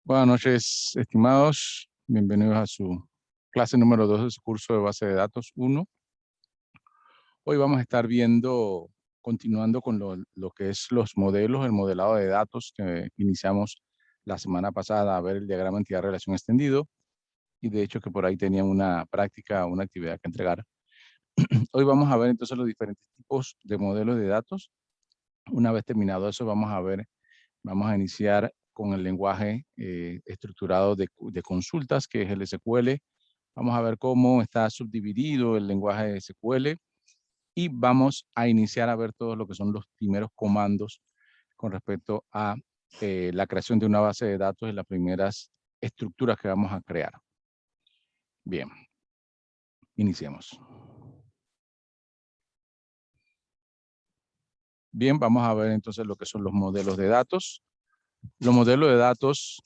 Buenas noches, estimados. Bienvenidos a su clase número 2 de su curso de base de datos 1. Hoy vamos a estar viendo, continuando con lo que es los modelos, el modelado de datos que iniciamos la semana pasada, a ver el diagrama entidad-relación extendido, y de hecho que por ahí tenían una práctica, una actividad que entregar. Hoy vamos a ver entonces los diferentes tipos de modelos de datos. Una vez terminado eso, vamos a iniciar con el lenguaje estructurado de consultas, que es el SQL. Vamos a ver cómo está subdividido el lenguaje de SQL y vamos a iniciar a ver todo lo que son los primeros comandos con respecto a la creación de una base de datos y las primeras estructuras que vamos a crear. Bien, iniciemos. Bien, vamos a ver entonces lo que son los modelos de datos. Los modelos de datos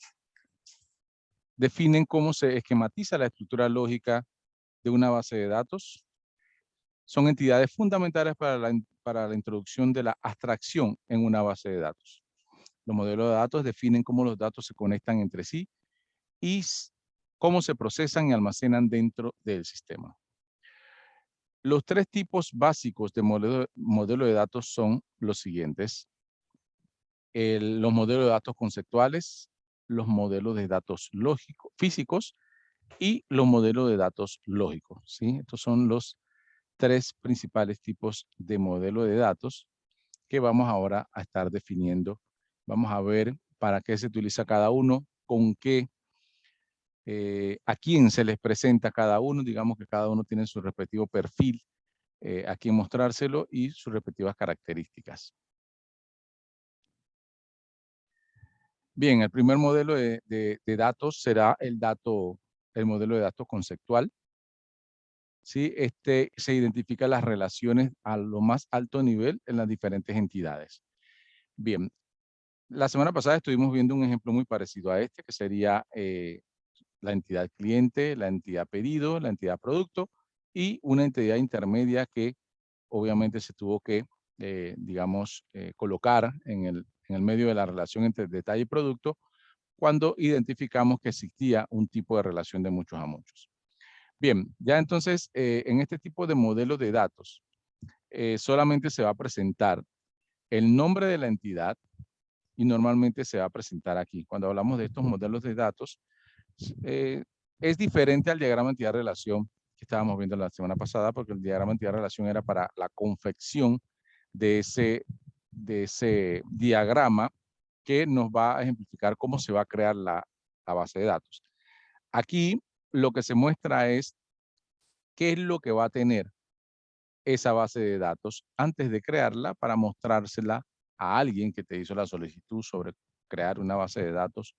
definen cómo se esquematiza la estructura lógica de una base de datos. Son entidades fundamentales para la introducción de la abstracción en una base de datos. Los modelos de datos definen cómo los datos se conectan entre sí y cómo se procesan y almacenan dentro del sistema. Los tres tipos básicos de modelo de datos son los siguientes. Los modelos de datos conceptuales, los modelos de datos lógicos, físicos y los modelos de datos lógicos, ¿sí? Estos son los tres principales tipos de modelo de datos que vamos ahora a estar definiendo. Vamos a ver para qué se utiliza cada uno, con qué, a quién se les presenta cada uno. Digamos que cada uno tiene su respectivo perfil, a quién mostrárselo y sus respectivas características. Bien, el primer modelo de datos será el modelo de datos conceptual. ¿Sí? Este se identifica las relaciones a lo más alto nivel en las diferentes entidades. Bien, la semana pasada estuvimos viendo un ejemplo muy parecido a este, que sería la entidad cliente, la entidad pedido, la entidad producto y una entidad intermedia que obviamente se tuvo que, digamos, colocar en el medio de la relación entre detalle y producto cuando identificamos que existía un tipo de relación de muchos a muchos. Bien, ya entonces, en este tipo de modelo de datos, solamente se va a presentar el nombre de la entidad y normalmente se va a presentar aquí. Cuando hablamos de estos modelos de datos, eh, es diferente al diagrama entidad-relación que estábamos viendo la semana pasada, porque el diagrama entidad-relación era para la confección de ese diagrama que nos va a ejemplificar cómo se va a crear la base de datos. Aquí lo que se muestra es qué es lo que va a tener esa base de datos antes de crearla para mostrársela a alguien que te hizo la solicitud sobre crear una base de datos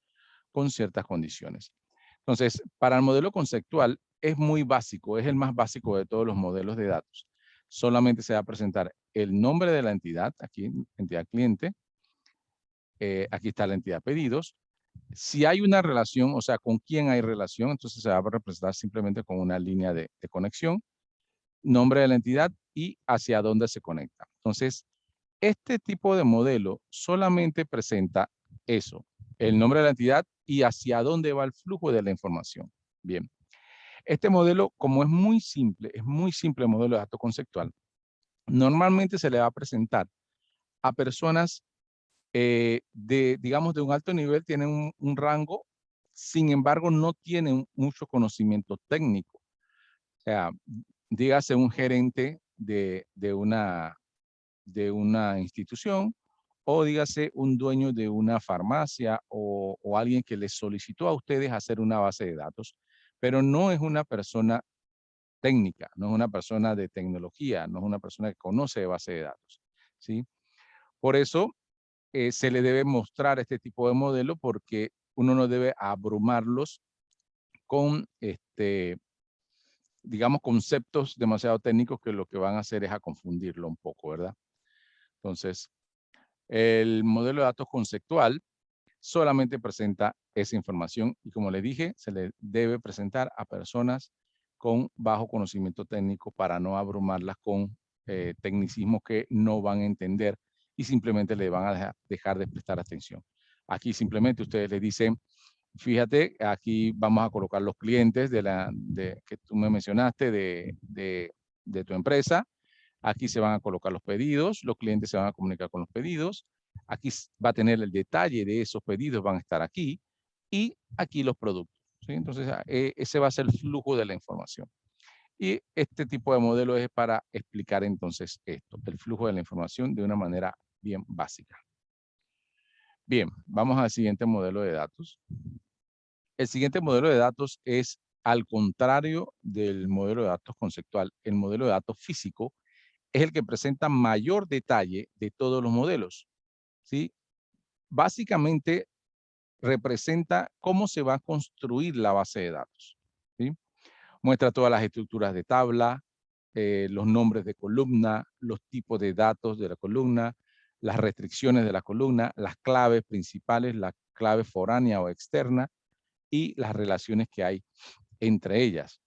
con ciertas condiciones. Entonces, para el modelo conceptual es muy básico, es el más básico de todos los modelos de datos. Solamente se va a presentar el nombre de la entidad, aquí entidad cliente, aquí está la entidad pedidos. Si hay una relación, o sea, con quién hay relación, entonces se va a representar simplemente con una línea de conexión, nombre de la entidad y hacia dónde se conecta. Entonces, este tipo de modelo solamente presenta eso, el nombre de la entidad y hacia dónde va el flujo de la información. Bien, este modelo, como es muy simple el modelo de datos conceptual, normalmente se le va a presentar a personas digamos, de un alto nivel, tienen un rango, sin embargo, no tienen mucho conocimiento técnico. O sea, dígase un gerente de una institución o dígase un dueño de una farmacia o alguien que les solicitó a ustedes hacer una base de datos, pero no es una persona técnica, no es una persona de tecnología, no es una persona que conoce de base de datos, ¿sí? Por eso se le debe mostrar este tipo de modelo porque uno no debe abrumarlos con, digamos, conceptos demasiado técnicos que lo que van a hacer es a confundirlo un poco, ¿verdad? Entonces, el modelo de datos conceptual solamente presenta esa información y como le dije, se le debe presentar a personas con bajo conocimiento técnico para no abrumarlas con tecnicismos que no van a entender y simplemente le van a dejar de prestar atención. Aquí simplemente ustedes le dicen Fíjate, aquí vamos a colocar los clientes que tú me mencionaste de tu empresa. Aquí se van a colocar los pedidos, los clientes se van a comunicar con los pedidos. Aquí va a tener el detalle de esos pedidos, van a estar aquí. Y aquí los productos, ¿sí? Entonces, ese va a ser el flujo de la información. Y este tipo de modelo es para explicar entonces esto, el flujo de la información de una manera bien básica. Bien, vamos al siguiente modelo de datos. El siguiente modelo de datos es al contrario del modelo de datos conceptual. El modelo de datos físico es el que presenta mayor detalle de todos los modelos, ¿sí? Básicamente representa cómo se va a construir la base de datos, ¿sí? Muestra todas las estructuras de tabla, los nombres de columna, los tipos de datos de la columna, las restricciones de la columna, las claves principales, la clave foránea o externa y las relaciones que hay entre ellas,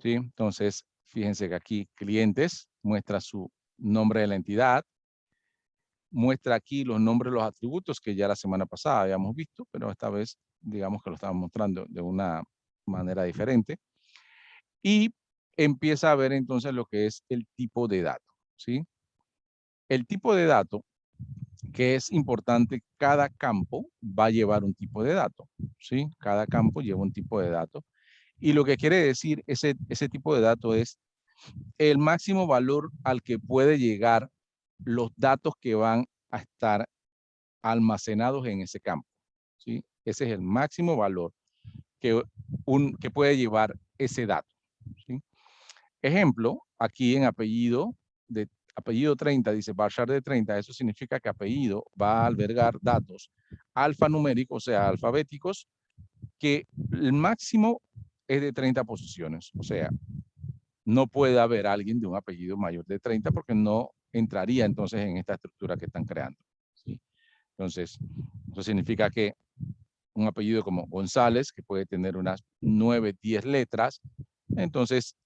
¿sí? Entonces, fíjense que aquí clientes muestra su nombre de la entidad, muestra aquí los nombres de los atributos que ya la semana pasada habíamos visto, pero esta vez digamos que lo estamos mostrando de una manera diferente. Y empieza a ver entonces lo que es el tipo de dato, ¿sí? El tipo de dato, que es importante, cada campo va a llevar un tipo de dato, ¿sí? Cada campo lleva un tipo de dato. Y lo que quiere decir ese tipo de dato es el máximo valor al que puede llegar los datos que van a estar almacenados en ese campo, ¿sí? Ese es el máximo valor que puede llevar ese dato, ¿sí? Ejemplo, aquí en apellido 30, dice varchar de 30, eso significa que apellido va a albergar datos alfanuméricos, o sea, alfabéticos, que el máximo es de 30 posiciones, o sea, no puede haber alguien de un apellido mayor de 30 porque no entraría entonces en esta estructura que están creando, ¿sí? Entonces, eso significa que un apellido como González, que puede tener unas 9, 10 letras, entonces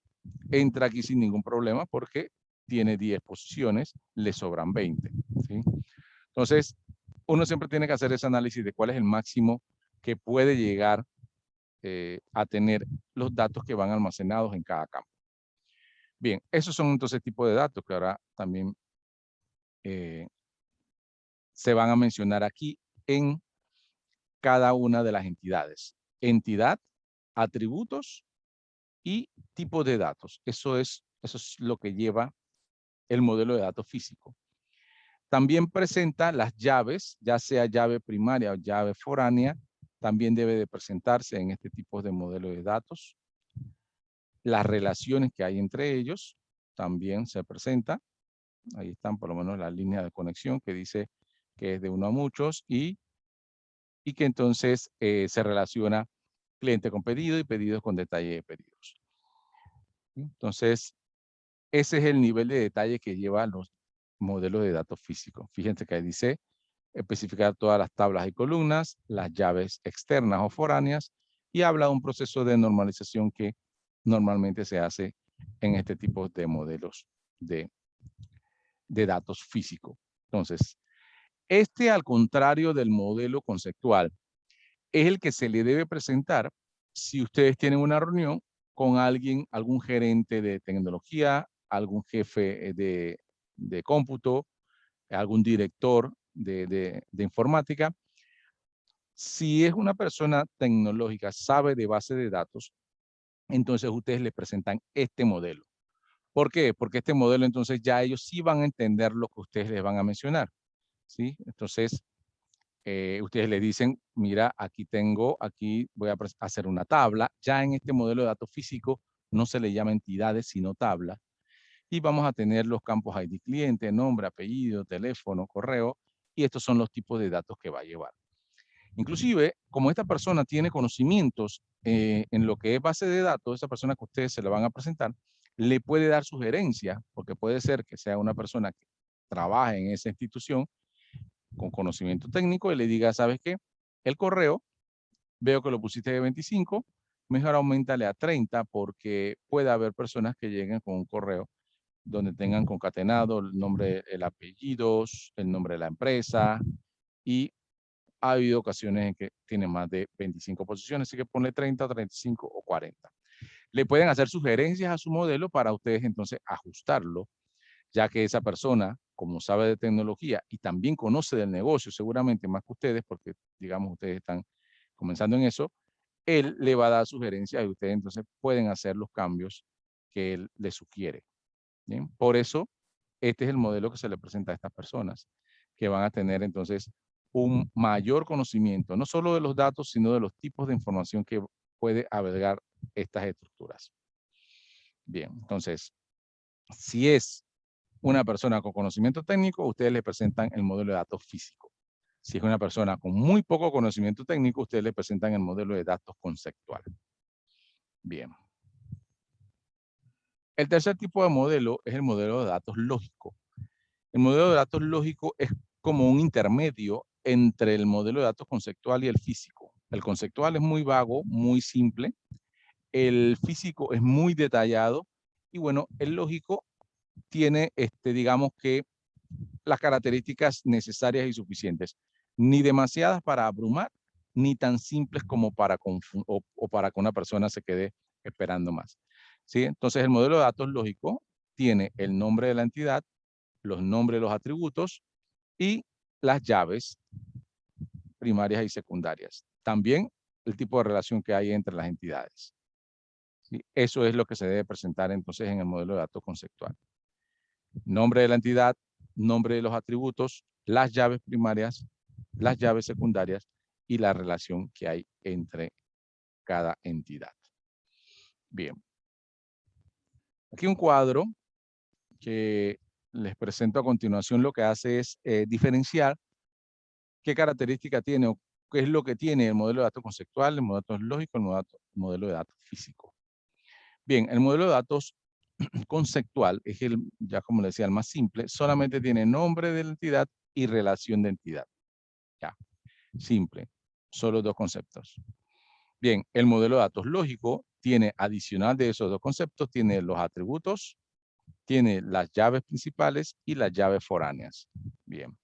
entra aquí sin ningún problema porque tiene 10 posiciones, le sobran 20, ¿sí? Entonces, uno siempre tiene que hacer ese análisis de cuál es el máximo que puede llegar a tener los datos que van almacenados en cada campo. Bien, esos son entonces tipos de datos que ahora también se van a mencionar aquí en cada una de las entidades. Entidad, atributos y tipo de datos. Eso es lo que lleva el modelo de datos físico. También presenta las llaves, ya sea llave primaria o llave foránea, también debe de presentarse en este tipo de modelo de datos. Las relaciones que hay entre ellos también se presenta. Ahí están por lo menos la línea de conexión que dice que es de uno a muchos y que entonces se relaciona cliente con pedido y pedidos con detalle de pedidos. Entonces, ese es el nivel de detalle que llevan los modelos de datos físicos. Fíjense que ahí dice especificar todas las tablas y columnas, las llaves externas o foráneas, y habla de un proceso de normalización que normalmente se hace en este tipo de modelos de datos físicos. Entonces, al contrario del modelo conceptual, es el que se le debe presentar si ustedes tienen una reunión con alguien, algún gerente de tecnología, algún jefe de cómputo, algún director de informática. Si es una persona tecnológica, sabe de base de datos, entonces ustedes le presentan este modelo. ¿Por qué? Porque este modelo entonces ya ellos sí van a entender lo que ustedes les van a mencionar, ¿sí? Entonces, ustedes le dicen, mira, aquí voy a hacer una tabla. Ya en este modelo de datos físico no se le llama entidades, sino tabla. Y vamos a tener los campos ID cliente, nombre, apellido, teléfono, correo. Y estos son los tipos de datos que va a llevar. Inclusive, como esta persona tiene conocimientos en lo que es base de datos, esa persona que ustedes se le van a presentar, le puede dar sugerencias, porque puede ser que sea una persona que trabaje en esa institución con conocimiento técnico y le diga, ¿sabes qué? El correo, veo que lo pusiste de 25, mejor aumentale a 30 porque puede haber personas que lleguen con un correo donde tengan concatenado el nombre, el apellido, el nombre de la empresa y ha habido ocasiones en que tiene más de 25 posiciones, así que ponle 30, 35 o 40. Le pueden hacer sugerencias a su modelo para ustedes entonces ajustarlo, ya que esa persona, como sabe de tecnología y también conoce del negocio, seguramente más que ustedes, porque digamos ustedes están comenzando en eso, él le va a dar sugerencias y ustedes entonces pueden hacer los cambios que él les sugiere. ¿Bien? Por eso, este es el modelo que se le presenta a estas personas, que van a tener entonces un mayor conocimiento, no solo de los datos, sino de los tipos de información que puede albergar estas estructuras. Bien, entonces, si es una persona con conocimiento técnico, ustedes le presentan el modelo de datos físico. Si es una persona con muy poco conocimiento técnico, ustedes le presentan el modelo de datos conceptual. Bien. El tercer tipo de modelo es el modelo de datos lógico. El modelo de datos lógico es como un intermedio entre el modelo de datos conceptual y el físico. El conceptual es muy vago, muy simple. El físico es muy detallado. Y bueno, el lógico tiene, digamos que, las características necesarias y suficientes. Ni demasiadas para abrumar, ni tan simples como para o para que una persona se quede esperando más. ¿Sí? Entonces, el modelo de datos lógico tiene el nombre de la entidad, los nombres de los atributos y las llaves primarias y secundarias. También el tipo de relación que hay entre las entidades. ¿Sí? Eso es lo que se debe presentar entonces en el modelo de datos conceptual. Nombre de la entidad, nombre de los atributos, las llaves primarias, las llaves secundarias y la relación que hay entre cada entidad. Bien. Aquí un cuadro que les presento a continuación lo que hace es diferenciar qué característica tiene o qué es lo que tiene el modelo de datos conceptual, el modelo de datos lógico, el modelo de datos físico. Bien, el modelo de datos conceptual es el, ya como le decía, el más simple, solamente tiene nombre de la entidad y relación de entidad. Ya, simple, solo dos conceptos. Bien, el modelo de datos lógico tiene, adicional de esos dos conceptos, tiene los atributos, tiene las llaves principales y las llaves foráneas. Bien.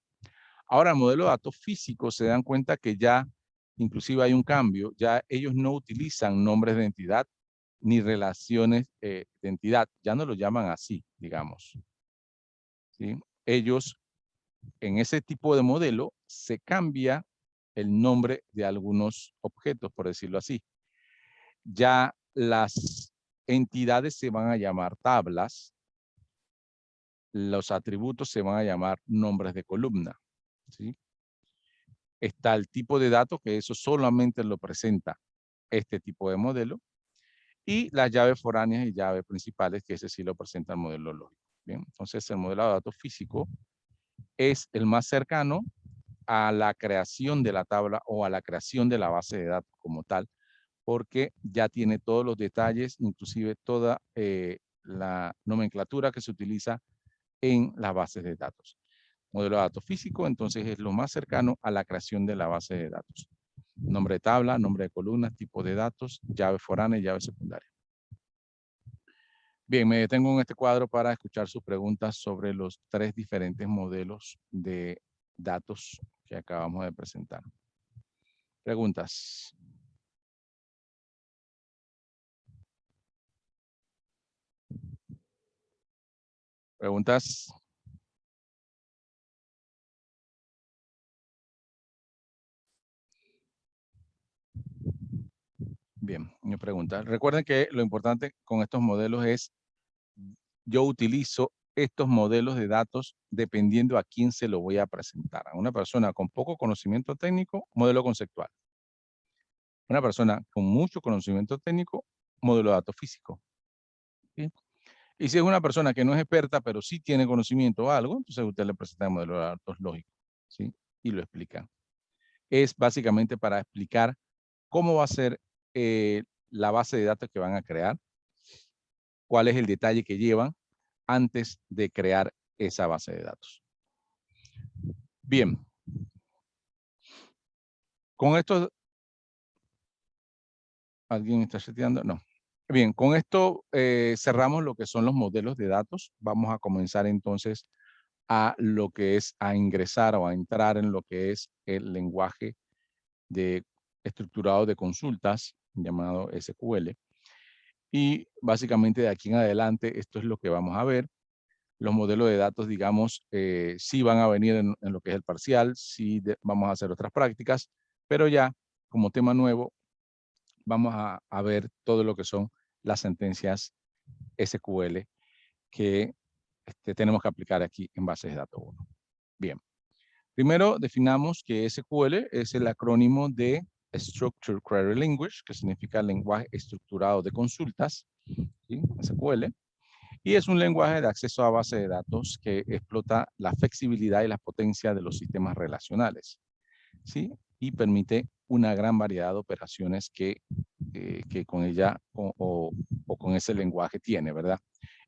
Ahora, el modelo de datos físico se dan cuenta que ya, inclusive hay un cambio, ya ellos no utilizan nombres de entidad ni relaciones de entidad, ya no lo llaman así, digamos. ¿Sí? Ellos, en ese tipo de modelo, se cambia el nombre de algunos objetos, por decirlo así. Ya las entidades se van a llamar tablas, los atributos se van a llamar nombres de columna. ¿Sí? Está el tipo de datos, que eso solamente lo presenta este tipo de modelo, y las llaves foráneas y llaves principales, que ese sí lo presenta el modelo lógico. Bien, entonces el modelo de datos físico es el más cercano a la creación de la tabla o a la creación de la base de datos como tal, porque ya tiene todos los detalles, inclusive toda la nomenclatura que se utiliza en las bases de datos. Modelo de datos físico, entonces, es lo más cercano a la creación de la base de datos. Nombre de tabla, nombre de columna, tipo de datos, llave foránea y llave secundaria. Bien, me detengo en este cuadro para escuchar sus preguntas sobre los tres diferentes modelos de datos que acabamos de presentar. Preguntas. Preguntas. Bien, mi pregunta. Recuerden que lo importante con estos modelos es, yo utilizo estos modelos de datos dependiendo a quién se lo voy a presentar. A una persona con poco conocimiento técnico, modelo conceptual. Una persona con mucho conocimiento técnico, modelo de datos físico. ¿Sí? Y si es una persona que no es experta, pero sí tiene conocimiento o algo, entonces usted le presenta el modelo de datos lógico. ¿Sí? Y lo explica. Es básicamente para explicar cómo va a ser la base de datos que van a crear, cuál es el detalle que llevan antes de crear esa base de datos. Bien. Con esto, ¿alguien está chateando? No. Bien, con esto cerramos lo que son los modelos de datos. Vamos a comenzar entonces a lo que es a ingresar o a entrar en lo que es el lenguaje de estructurado de consultas, llamado SQL. Y básicamente de aquí en adelante, esto es lo que vamos a ver. Los modelos de datos, digamos, sí van a venir en lo que es el parcial, sí vamos a hacer otras prácticas, pero ya como tema nuevo, vamos a ver todo lo que son las sentencias SQL que tenemos que aplicar aquí en bases de datos 1. Bien, primero definamos que SQL es el acrónimo de Structured Query Language, que significa lenguaje estructurado de consultas, ¿sí? SQL. Y es un lenguaje de acceso a base de datos que explota la flexibilidad y la potencia de los sistemas relacionales, ¿sí? Y permite una gran variedad de operaciones que con ella o con ese lenguaje tiene, ¿verdad?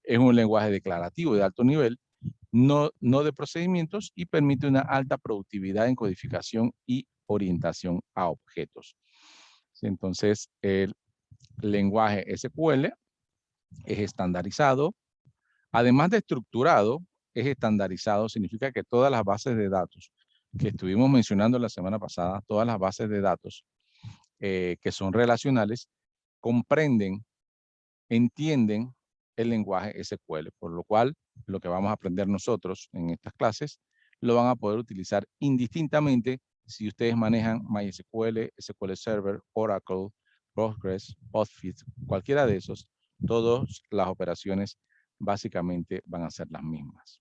Es un lenguaje declarativo de alto nivel, no de procedimientos, y permite una alta productividad en codificación y orientación a objetos. Entonces, el lenguaje SQL es estandarizado. Además de estructurado, es estandarizado, significa que todas las bases de datos que estuvimos mencionando la semana pasada, todas las bases de datos que son relacionales, comprenden, entienden el lenguaje SQL, por lo cual lo que vamos a aprender nosotros en estas clases lo van a poder utilizar indistintamente si ustedes manejan MySQL, SQL Server, Oracle, Postgres, PostFit, cualquiera de esos, todas las operaciones básicamente van a ser las mismas.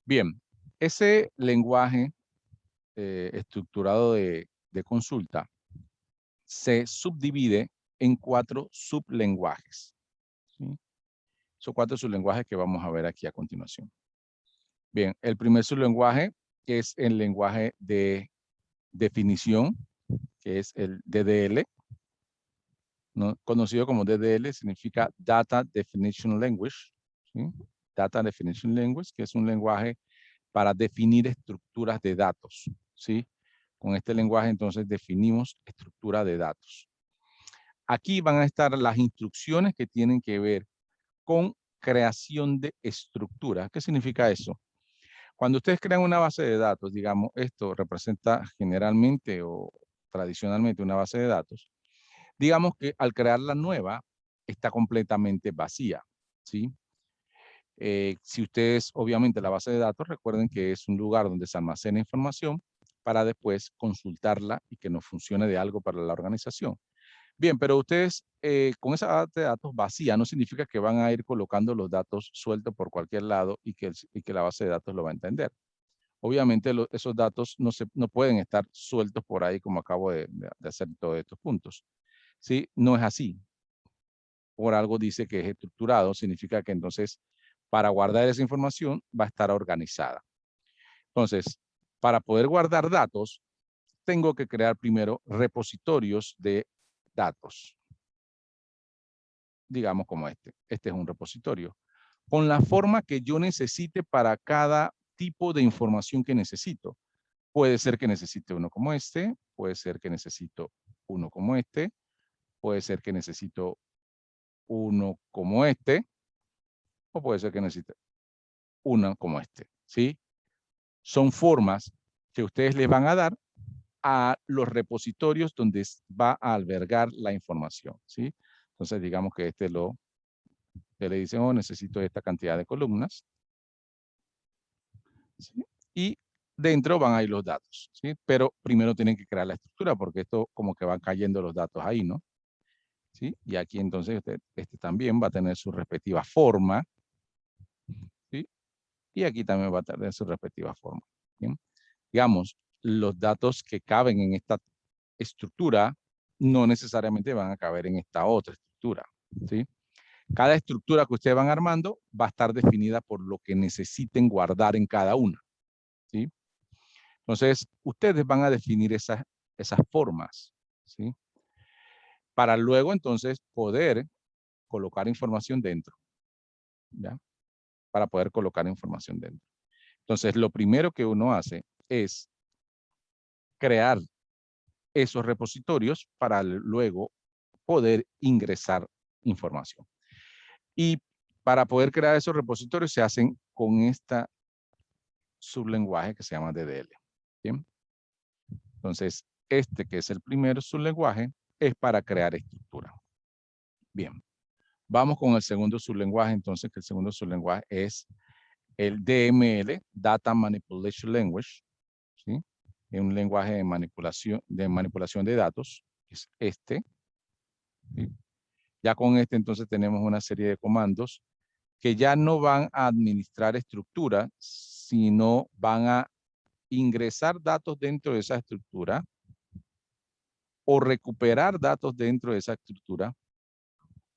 Bien, ese lenguaje estructurado de consulta se subdivide en 4 sublenguajes, ¿sí? Son 4 sublenguajes que vamos a ver aquí a continuación. Bien, el primer sublenguaje es el lenguaje de definición, que es el DDL, ¿no? Conocido como DDL, significa Data Definition Language, ¿sí? Data Definition Language, que es un lenguaje para definir estructuras de datos, ¿sí? Con este lenguaje, entonces, definimos estructura de datos. Aquí van a estar las instrucciones que tienen que ver con creación de estructura. ¿Qué significa eso? Cuando ustedes crean una base de datos, digamos, esto representa generalmente o tradicionalmente una base de datos, digamos que al crear la nueva, está completamente vacía, ¿sí? Si ustedes, obviamente, la base de datos, recuerden que es un lugar donde se almacena información para después consultarla y que nos funcione de algo para la organización. Bien, pero ustedes con esa base de datos vacía no significa que van a ir colocando los datos sueltos por cualquier lado y que la base de datos lo va a entender. Obviamente esos datos no pueden estar sueltos por ahí como acabo de hacer todos estos puntos. ¿Sí? No es así. Por algo dice que es estructurado, significa que entonces para guardar esa información va a estar organizada. Entonces, para poder guardar datos, tengo que crear primero repositorios de datos. Digamos como este. Este es un repositorio. Con la forma que yo necesite para cada tipo de información que necesito. Puede ser que necesite uno como este, puede ser que necesito uno como este, puede ser que necesito uno como este, o puede ser que necesite uno como este, ¿sí? Son formas que ustedes les van a dar a los repositorios donde va a albergar la información, ¿sí? Entonces, digamos que le dicen, oh, necesito esta cantidad de columnas, ¿sí? Y dentro van a ir los datos, ¿sí? Pero primero tienen que crear la estructura porque esto como que van cayendo los datos ahí, ¿no? ¿Sí? Y aquí entonces este también va a tener su respectiva forma, ¿sí? Y aquí también va a tener su respectiva forma, ¿bien? Digamos, los datos que caben en esta estructura no necesariamente van a caber en esta otra estructura, ¿sí? Cada estructura que ustedes van armando va a estar definida por lo que necesiten guardar en cada una, ¿sí? Entonces, ustedes van a definir esas formas, ¿sí? Para luego, entonces, poder colocar información dentro, ¿ya? Para poder colocar información dentro. Entonces, lo primero que uno hace es crear esos repositorios para luego poder ingresar información. Y para poder crear esos repositorios se hacen con esta sublenguaje que se llama DDL. ¿Bien? Entonces, este que es el primer sublenguaje es para crear estructura. Bien, vamos con el segundo sublenguaje, entonces, que el segundo sublenguaje es el DML, Data Manipulation Language, ¿sí? Es un lenguaje de manipulación de datos, es este, ¿sí? Ya con este entonces tenemos una serie de comandos que ya no van a administrar estructura, sino van a ingresar datos dentro de esa estructura o recuperar datos dentro de esa estructura,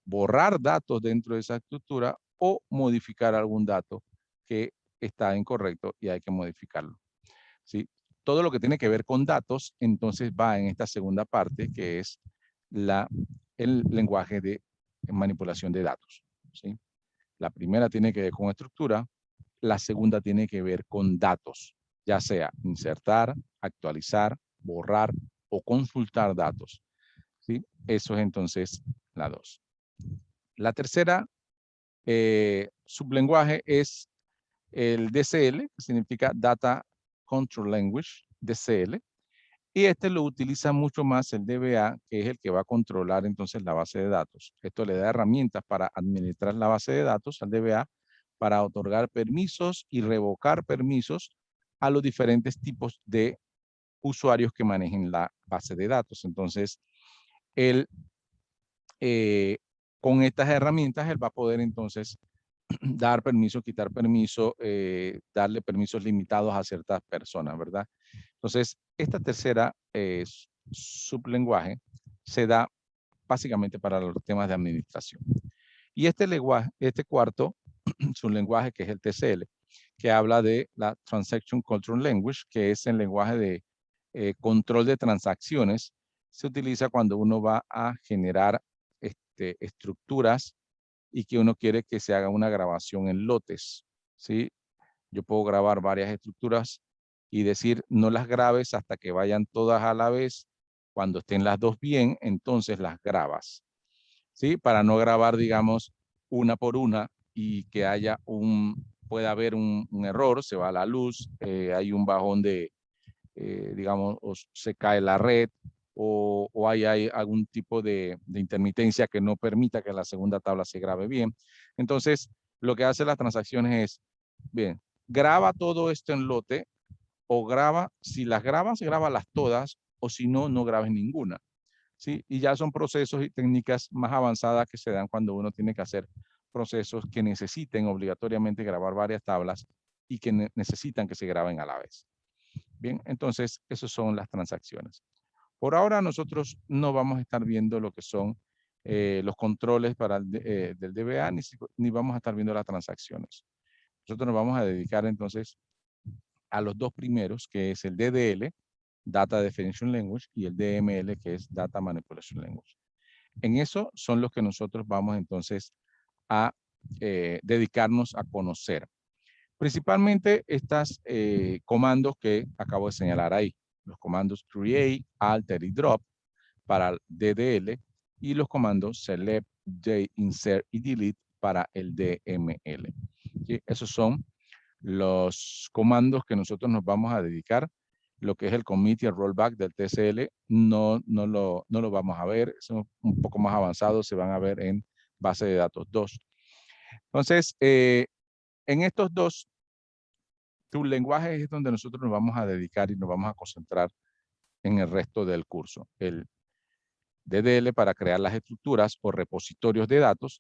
borrar datos dentro de esa estructura o modificar algún dato que está incorrecto y hay que modificarlo, ¿sí? Todo lo que tiene que ver con datos, entonces va en esta segunda parte, que es el lenguaje de manipulación de datos, ¿sí? La primera tiene que ver con estructura, la segunda tiene que ver con datos, ya sea insertar, actualizar, borrar o consultar datos, ¿sí? Eso es entonces la 2. La tercera sublenguaje es el DCL, que significa Data Control Language, DCL, y este lo utiliza mucho más el DBA, que es el que va a controlar entonces la base de datos. Esto le da herramientas para administrar la base de datos al DBA, para otorgar permisos y revocar permisos a los diferentes tipos de usuarios que manejen la base de datos. Entonces, él, con estas herramientas, él va a poder entonces dar permiso, quitar permiso, darle permisos limitados a ciertas personas, ¿verdad? Entonces, esta tercera sublenguaje se da básicamente para los temas de administración. Y este lenguaje, este cuarto sublenguaje, que es el TCL, que habla de la Transaction Control Language, que es el lenguaje de control de transacciones, se utiliza cuando uno va a generar estructuras y que uno quiere que se haga una grabación en lotes, ¿sí? Yo puedo grabar varias estructuras y decir, no las grabes hasta que vayan todas a la vez. Cuando estén las dos bien, entonces las grabas, ¿sí? Para no grabar, digamos, una por una y que pueda haber un error, se va la luz, hay un bajón digamos, o se cae la red, o hay algún tipo de intermitencia que no permita que la segunda tabla se grabe bien. Entonces, lo que hace las transacciones es, bien, graba todo esto en lote, o si las grabas, grábalas todas, o si no, no grabes ninguna, ¿sí? Y ya son procesos y técnicas más avanzadas que se dan cuando uno tiene que hacer procesos que necesiten obligatoriamente grabar varias tablas y que necesitan que se graben a la vez. Bien, entonces, esas son las transacciones. Por ahora nosotros no vamos a estar viendo lo que son los controles del DBA, ni vamos a estar viendo las transacciones. Nosotros nos vamos a dedicar entonces a los dos primeros, que es el DDL, Data Definition Language, y el DML, que es Data Manipulation Language. En eso son los que nosotros vamos entonces a dedicarnos a conocer. Principalmente estos comandos que acabo de señalar ahí. Los comandos create, alter y drop para el DDL y los comandos select, insert y delete para el DML. ¿Sí? Esos son los comandos que nosotros nos vamos a dedicar. Lo que es el commit y el rollback del TCL no lo vamos a ver. Son un poco más avanzados, se van a ver en base de datos 2. Entonces, en estos dos sublenguajes es donde nosotros nos vamos a dedicar y nos vamos a concentrar en el resto del curso. El DDL para crear las estructuras o repositorios de datos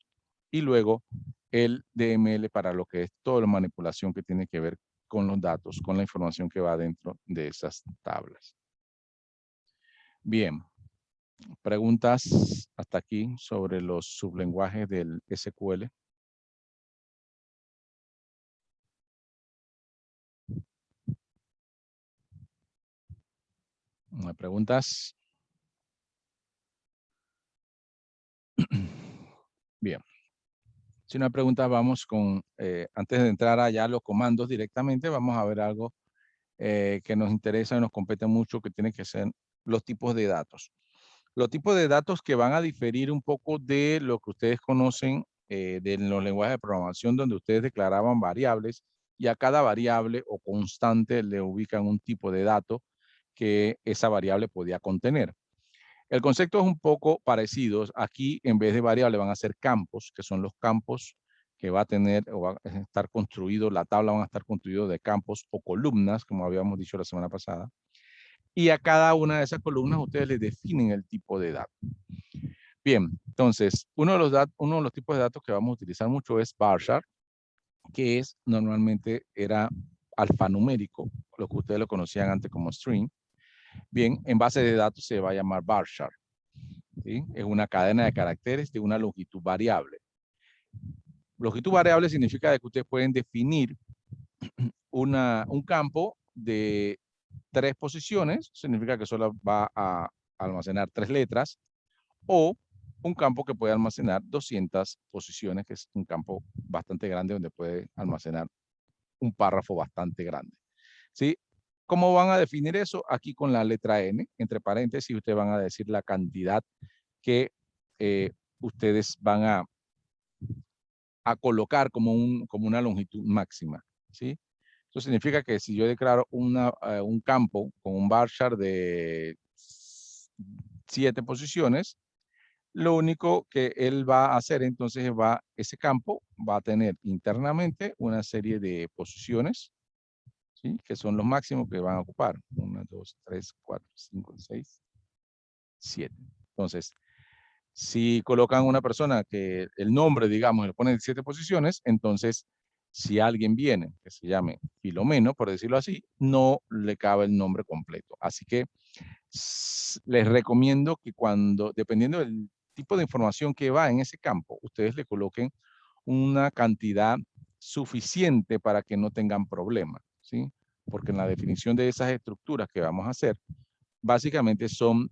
y luego el DML para lo que es toda la manipulación que tiene que ver con los datos, con la información que va dentro de esas tablas. Bien, preguntas hasta aquí sobre los sublenguajes del SQL. ¿No hay preguntas? Bien. Si no hay preguntas, vamos con, antes de entrar allá a los comandos directamente, vamos a ver algo que nos interesa y nos compete mucho, que tiene que ser los tipos de datos. Los tipos de datos que van a diferir un poco de lo que ustedes conocen de los lenguajes de programación, donde ustedes declaraban variables y a cada variable o constante le ubican un tipo de dato que esa variable podía contener. El concepto es un poco parecido. Aquí, en vez de variable, van a ser campos, que son los campos que va a tener o va a estar construido, la tabla van a estar construidos de campos o columnas, como habíamos dicho la semana pasada. Y a cada una de esas columnas ustedes le definen el tipo de dato. Bien, entonces, uno de los tipos de datos que vamos a utilizar mucho es bar chart, que normalmente era alfanumérico, lo que ustedes lo conocían antes como string. Bien, en base de datos se va a llamar bar chart. ¿Sí? Es una cadena de caracteres de una longitud variable. Longitud variable significa que ustedes pueden definir un campo de 3 posiciones, significa que solo va a almacenar 3 letras, o un campo que puede almacenar 200 posiciones, que es un campo bastante grande donde puede almacenar un párrafo bastante grande. ¿Sí? ¿Cómo van a definir eso? Aquí con la letra N, entre paréntesis, ustedes van a decir la cantidad que ustedes van a colocar como una longitud máxima. ¿Sí? Eso significa que si yo declaro un campo con un bar chart de 7 posiciones, lo único que él va a hacer entonces ese campo va a tener internamente una serie de posiciones, ¿sí? Que son los máximos que van a ocupar. 1, 2, 3, 4, 5, 6, 7. Entonces, si colocan una persona que el nombre, digamos, le ponen 7 posiciones, entonces si alguien viene que se llame Filomeno, por decirlo así, no le cabe el nombre completo. Así que les recomiendo que dependiendo del tipo de información que va en ese campo, ustedes le coloquen una cantidad suficiente para que no tengan problemas, ¿sí? Porque en la definición de esas estructuras que vamos a hacer, básicamente son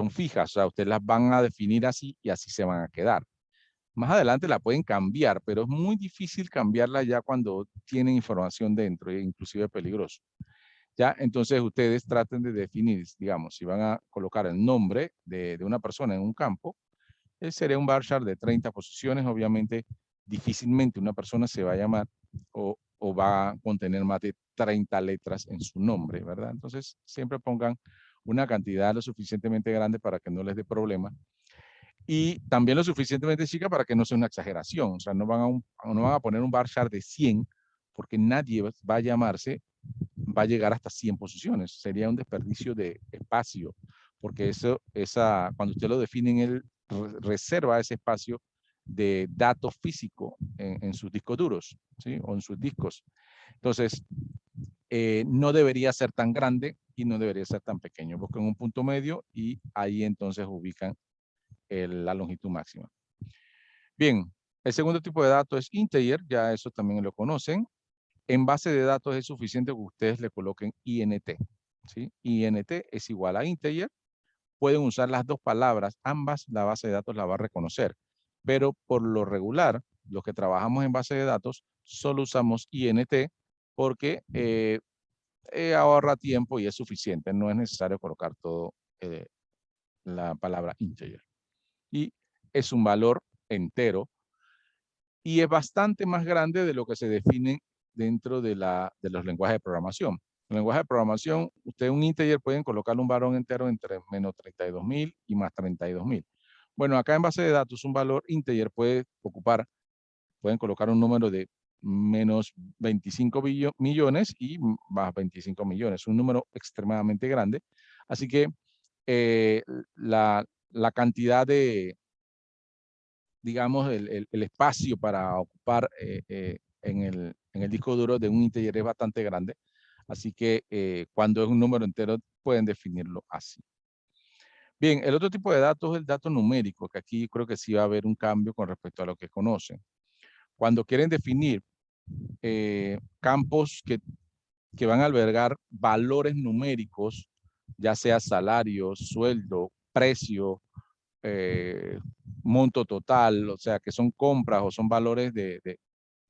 fijas, o sea, ustedes las van a definir así y así se van a quedar. Más adelante la pueden cambiar, pero es muy difícil cambiarla ya cuando tienen información dentro, e inclusive peligroso. ¿Ya? Entonces ustedes traten de definir, digamos, si van a colocar el nombre de una persona en un campo, sería un bar chart de 30 posiciones. Obviamente, difícilmente una persona se va a llamar o va a contener más de 30 letras en su nombre, ¿verdad? Entonces, siempre pongan una cantidad lo suficientemente grande para que no les dé problema y también lo suficientemente chica para que no sea una exageración. O sea, no van a poner un bar chart de 100 porque nadie va a llamarse, va a llegar hasta 100 posiciones. Sería un desperdicio de espacio, porque cuando usted lo define, él reserva ese espacio de datos físico en sus discos duros, ¿sí? O en sus discos. Entonces, no debería ser tan grande y no debería ser tan pequeño. Buscan un punto medio y ahí entonces ubican la longitud máxima. Bien, el segundo tipo de datos es integer, ya eso también lo conocen. En base de datos es suficiente que ustedes le coloquen INT. ¿Sí? INT es igual a integer. Pueden usar las dos palabras, ambas la base de datos la va a reconocer. Pero por lo regular, los que trabajamos en base de datos, solo usamos INT porque ahorra tiempo y es suficiente. No es necesario colocar todo la palabra integer. Y es un valor entero y es bastante más grande de lo que se define dentro de los lenguajes de programación. En el lenguaje de programación, ustedes un integer pueden colocar un valor entero entre menos 32.000 y más 32.000. Bueno, acá en base de datos, un valor integer pueden colocar un número de menos 25 millones y más 25 millones, un número extremadamente grande. Así que la cantidad de, digamos, el espacio para ocupar en el disco duro de un integer es bastante grande. Así que cuando es un número entero, pueden definirlo así. Bien, el otro tipo de datos es el dato numérico, que aquí creo que sí va a haber un cambio con respecto a lo que conocen. Cuando quieren definir campos que van a albergar valores numéricos, ya sea salario, sueldo, precio, monto total, o sea, que son compras o son valores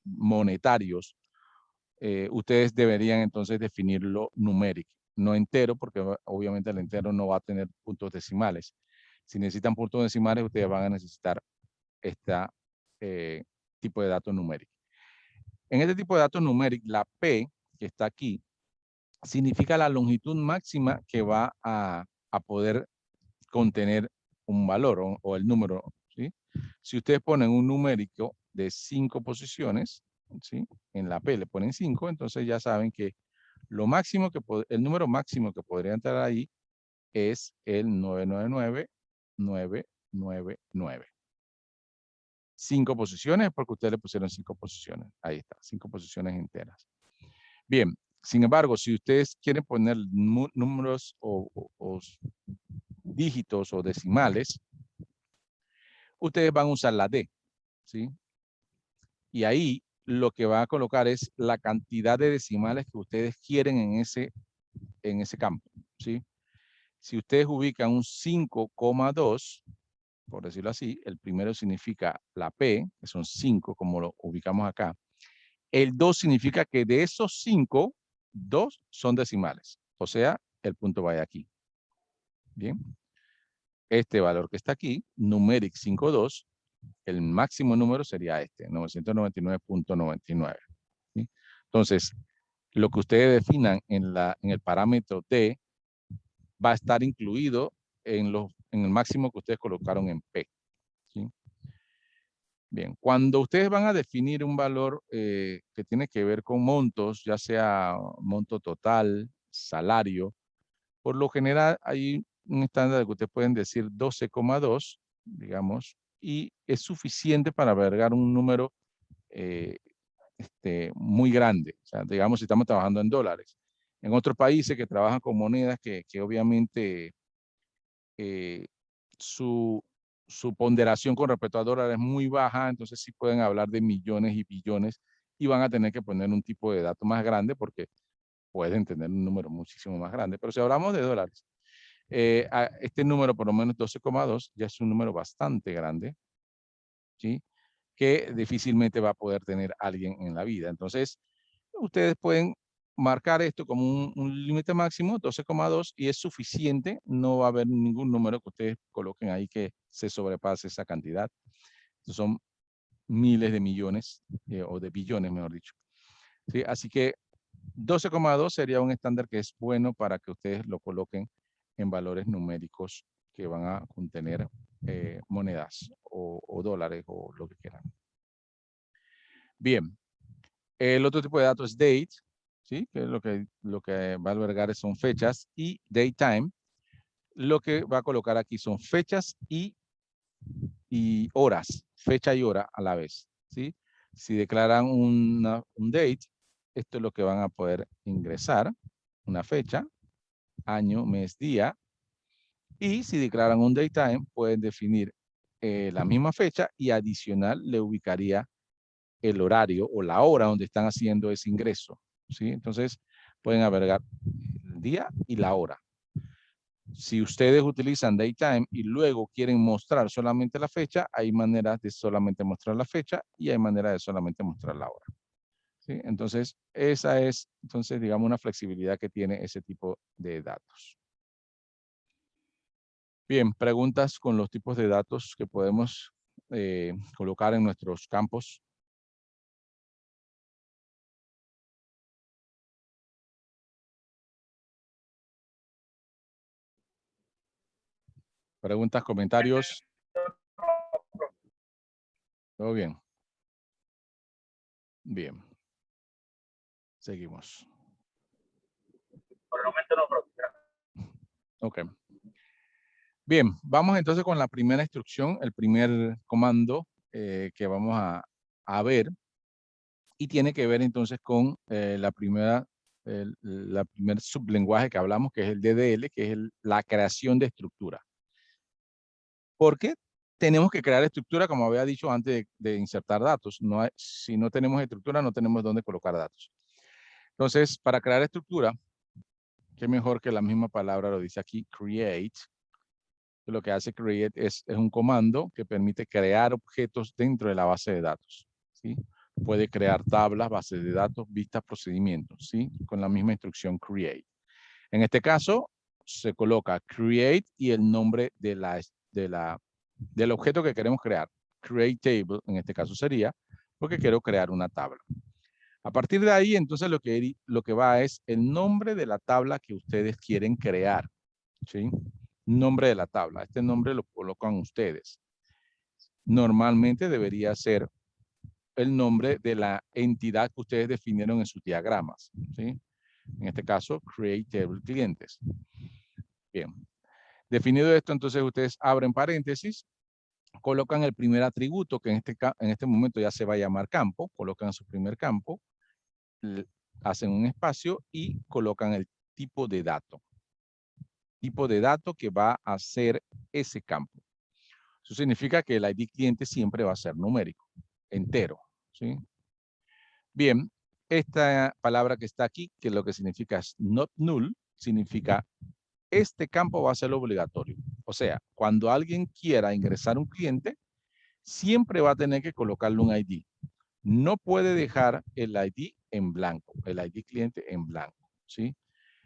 monetarios, ustedes deberían entonces definirlo numérico, no entero, porque obviamente el entero no va a tener puntos decimales. Si necesitan puntos decimales, ustedes van a necesitar este tipo de datos numéricos. En este tipo de datos numéricos, la P que está aquí significa la longitud máxima que va a poder contener un valor o el número, ¿sí? Si ustedes ponen un numérico de 5 posiciones, ¿sí? En la P le ponen 5, entonces ya saben que lo máximo el número máximo que podría entrar ahí es el 999,999. 5 posiciones porque ustedes le pusieron 5 posiciones. Ahí está, 5 posiciones enteras. Bien, sin embargo, si ustedes quieren poner números o dígitos o decimales, ustedes van a usar la D, ¿sí? Y ahí lo que va a colocar es la cantidad de decimales que ustedes quieren en ese campo, ¿sí? Si ustedes ubican un 5,2, por decirlo así, el primero significa la P, que son 5, como lo ubicamos acá. El 2 significa que de esos 5, 2 son decimales. O sea, el punto va aquí. Bien. Este valor que está aquí, numeric 5,2, el máximo número sería este, 999,99. ¿Sí? Entonces, lo que ustedes definan en el parámetro D va a estar incluido en el máximo que ustedes colocaron en P. ¿Sí? Bien, cuando ustedes van a definir un valor que tiene que ver con montos, ya sea monto total, salario, por lo general hay un estándar que ustedes pueden decir 12,2, digamos, y es suficiente para albergar un número muy grande. O sea, digamos, si estamos trabajando en dólares. En otros países que trabajan con monedas que obviamente eh, su, su ponderación con respecto a dólares es muy baja, entonces sí pueden hablar de millones y billones y van a tener que poner un tipo de dato más grande porque pueden tener un número muchísimo más grande. Pero si hablamos de dólares, este número, por lo menos 12,2, ya es un número bastante grande, ¿sí? Que difícilmente va a poder tener alguien en la vida. Entonces, ustedes pueden marcar esto como un límite máximo, 12,2, y es suficiente. No va a haber ningún número que ustedes coloquen ahí que se sobrepase esa cantidad. Son miles de millones, o de billones, mejor dicho. ¿Sí? Así que 12,2 sería un estándar que es bueno para que ustedes lo coloquen en valores numéricos que van a contener monedas o dólares o lo que quieran. Bien, el otro tipo de dato es date, ¿sí? Que es lo que va a albergar son fechas, y daytime. Lo que va a colocar aquí son fechas y horas, fecha y hora a la vez, ¿sí? Si declaran un date, esto es lo que van a poder ingresar, una fecha, año, mes, día, y si declaran un daytime, pueden definir la misma fecha y adicional le ubicaría el horario o la hora donde están haciendo ese ingreso, ¿sí? Entonces, pueden albergar el día y la hora. Si ustedes utilizan daytime y luego quieren mostrar solamente la fecha, hay maneras de solamente mostrar la fecha y hay maneras de solamente mostrar la hora, ¿sí? Entonces, esa es, entonces, digamos, una flexibilidad que tiene ese tipo de datos. Bien, preguntas con los tipos de datos que podemos colocar en nuestros campos. Preguntas, comentarios. ¿Todo bien? Bien. Seguimos. Por el momento no, profe. Ok. Bien, vamos entonces con la primera instrucción, el primer comando que vamos a ver, y tiene que ver entonces con la primer sublenguaje que hablamos, que es el DDL, que es la creación de estructura. Porque tenemos que crear estructura, como había dicho antes de insertar datos. Si no tenemos estructura, no tenemos dónde colocar datos. Entonces, para crear estructura, qué mejor que la misma palabra lo dice aquí, create. Lo que hace create es un comando que permite crear objetos dentro de la base de datos, ¿sí? Puede crear tablas, bases de datos, vistas, procedimientos, ¿sí? Con la misma instrucción create. En este caso, se coloca create y el nombre del objeto que queremos crear. Create table, en este caso sería, porque quiero crear una tabla. A partir de ahí, entonces lo que va es el nombre de la tabla que ustedes quieren crear, ¿sí? Nombre de la tabla. Este nombre lo colocan ustedes. Normalmente debería ser el nombre de la entidad que ustedes definieron en sus diagramas, ¿sí? En este caso, Create Table Clientes. Bien. Definido esto, entonces ustedes abren paréntesis, colocan el primer atributo, que en este momento ya se va a llamar campo, colocan su primer campo, hacen un espacio y colocan el tipo de dato. Tipo de dato que va a ser ese campo. Eso significa que el ID cliente siempre va a ser numérico, entero, ¿sí? Bien, esta palabra que está aquí, que lo que significa es not null, significa este campo va a ser obligatorio. O sea, cuando alguien quiera ingresar un cliente, siempre va a tener que colocarle un ID. No puede dejar el ID en blanco, el ID cliente en blanco, ¿sí?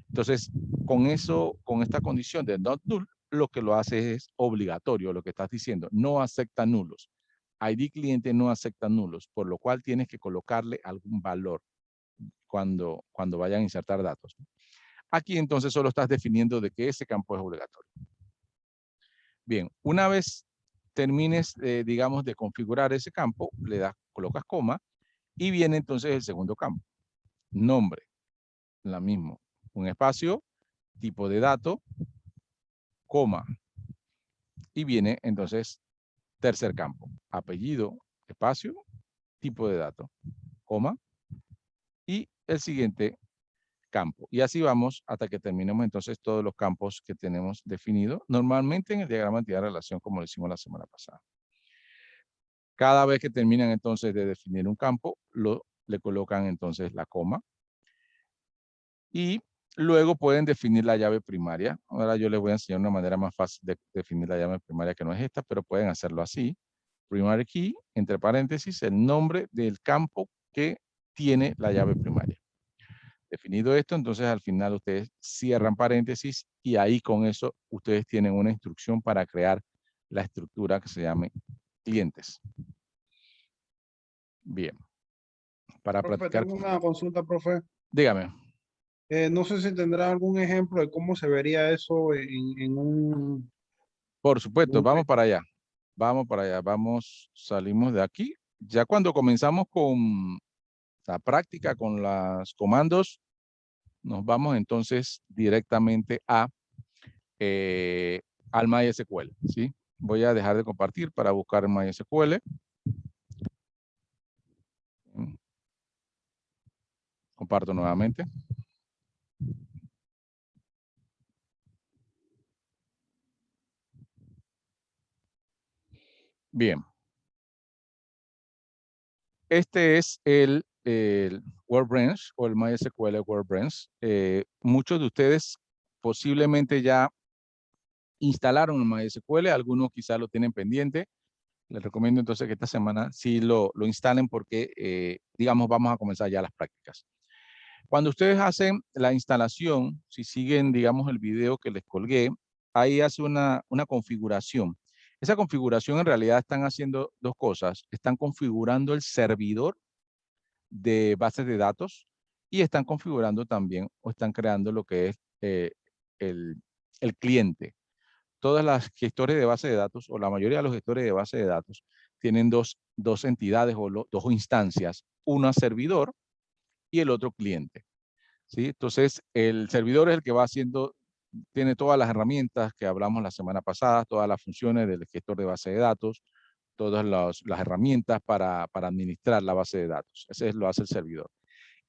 Entonces, con eso, con esta condición de not null, lo que lo hace es obligatorio, lo que estás diciendo, no acepta nulos. ID cliente no acepta nulos, por lo cual tienes que colocarle algún valor cuando vayan a insertar datos. Aquí entonces solo estás definiendo de que ese campo es obligatorio. Bien, una vez termines, digamos, de configurar ese campo, colocas coma y viene entonces el segundo campo. Nombre, la mismo. Un espacio, tipo de dato, coma. Y viene entonces tercer campo. Apellido, espacio, tipo de dato, coma. Y el siguiente campo. Y así vamos hasta que terminemos entonces todos los campos que tenemos definidos, normalmente en el diagrama de entidad de relación como lo hicimos la semana pasada. Cada vez que terminan entonces de definir un campo, le colocan entonces la coma. Y luego pueden definir la llave primaria. Ahora yo les voy a enseñar una manera más fácil de definir la llave primaria que no es esta, pero pueden hacerlo así. Primary key, entre paréntesis, el nombre del campo que tiene la llave primaria. Definido esto, entonces al final ustedes cierran paréntesis y ahí con eso ustedes tienen una instrucción para crear la estructura que se llame clientes. Bien. Para Profe, practicar, tengo una consulta, profe. dígame. No sé si tendrá algún ejemplo de cómo se vería eso en un... Por supuesto, vamos para allá. Vamos para allá. Vamos, salimos de aquí. Ya cuando comenzamos con la práctica, con los comandos, nos vamos entonces directamente al MySQL, ¿sí? Voy a dejar de compartir para buscar MySQL. Comparto nuevamente. Bien. Este es el Workbench o el MySQL Workbench. Muchos de ustedes posiblemente ya instalaron el MySQL, algunos quizás lo tienen pendiente. Les recomiendo entonces que esta semana sí lo instalen porque, digamos, vamos a comenzar ya las prácticas. Cuando ustedes hacen la instalación, si siguen, digamos, el video que les colgué, ahí hace una configuración. Esa configuración en realidad están haciendo dos cosas. Están configurando el servidor de bases de datos y están configurando también o están creando lo que es el cliente. Todas las gestores de base de datos o la mayoría de los gestores de base de datos tienen dos entidades o dos instancias, una servidor y el otro cliente. ¿Sí? Entonces, el servidor es el que va haciendo, tiene todas las herramientas que hablamos la semana pasada, todas las funciones del gestor de base de datos, todas las herramientas para administrar la base de datos. Ese lo hace el servidor.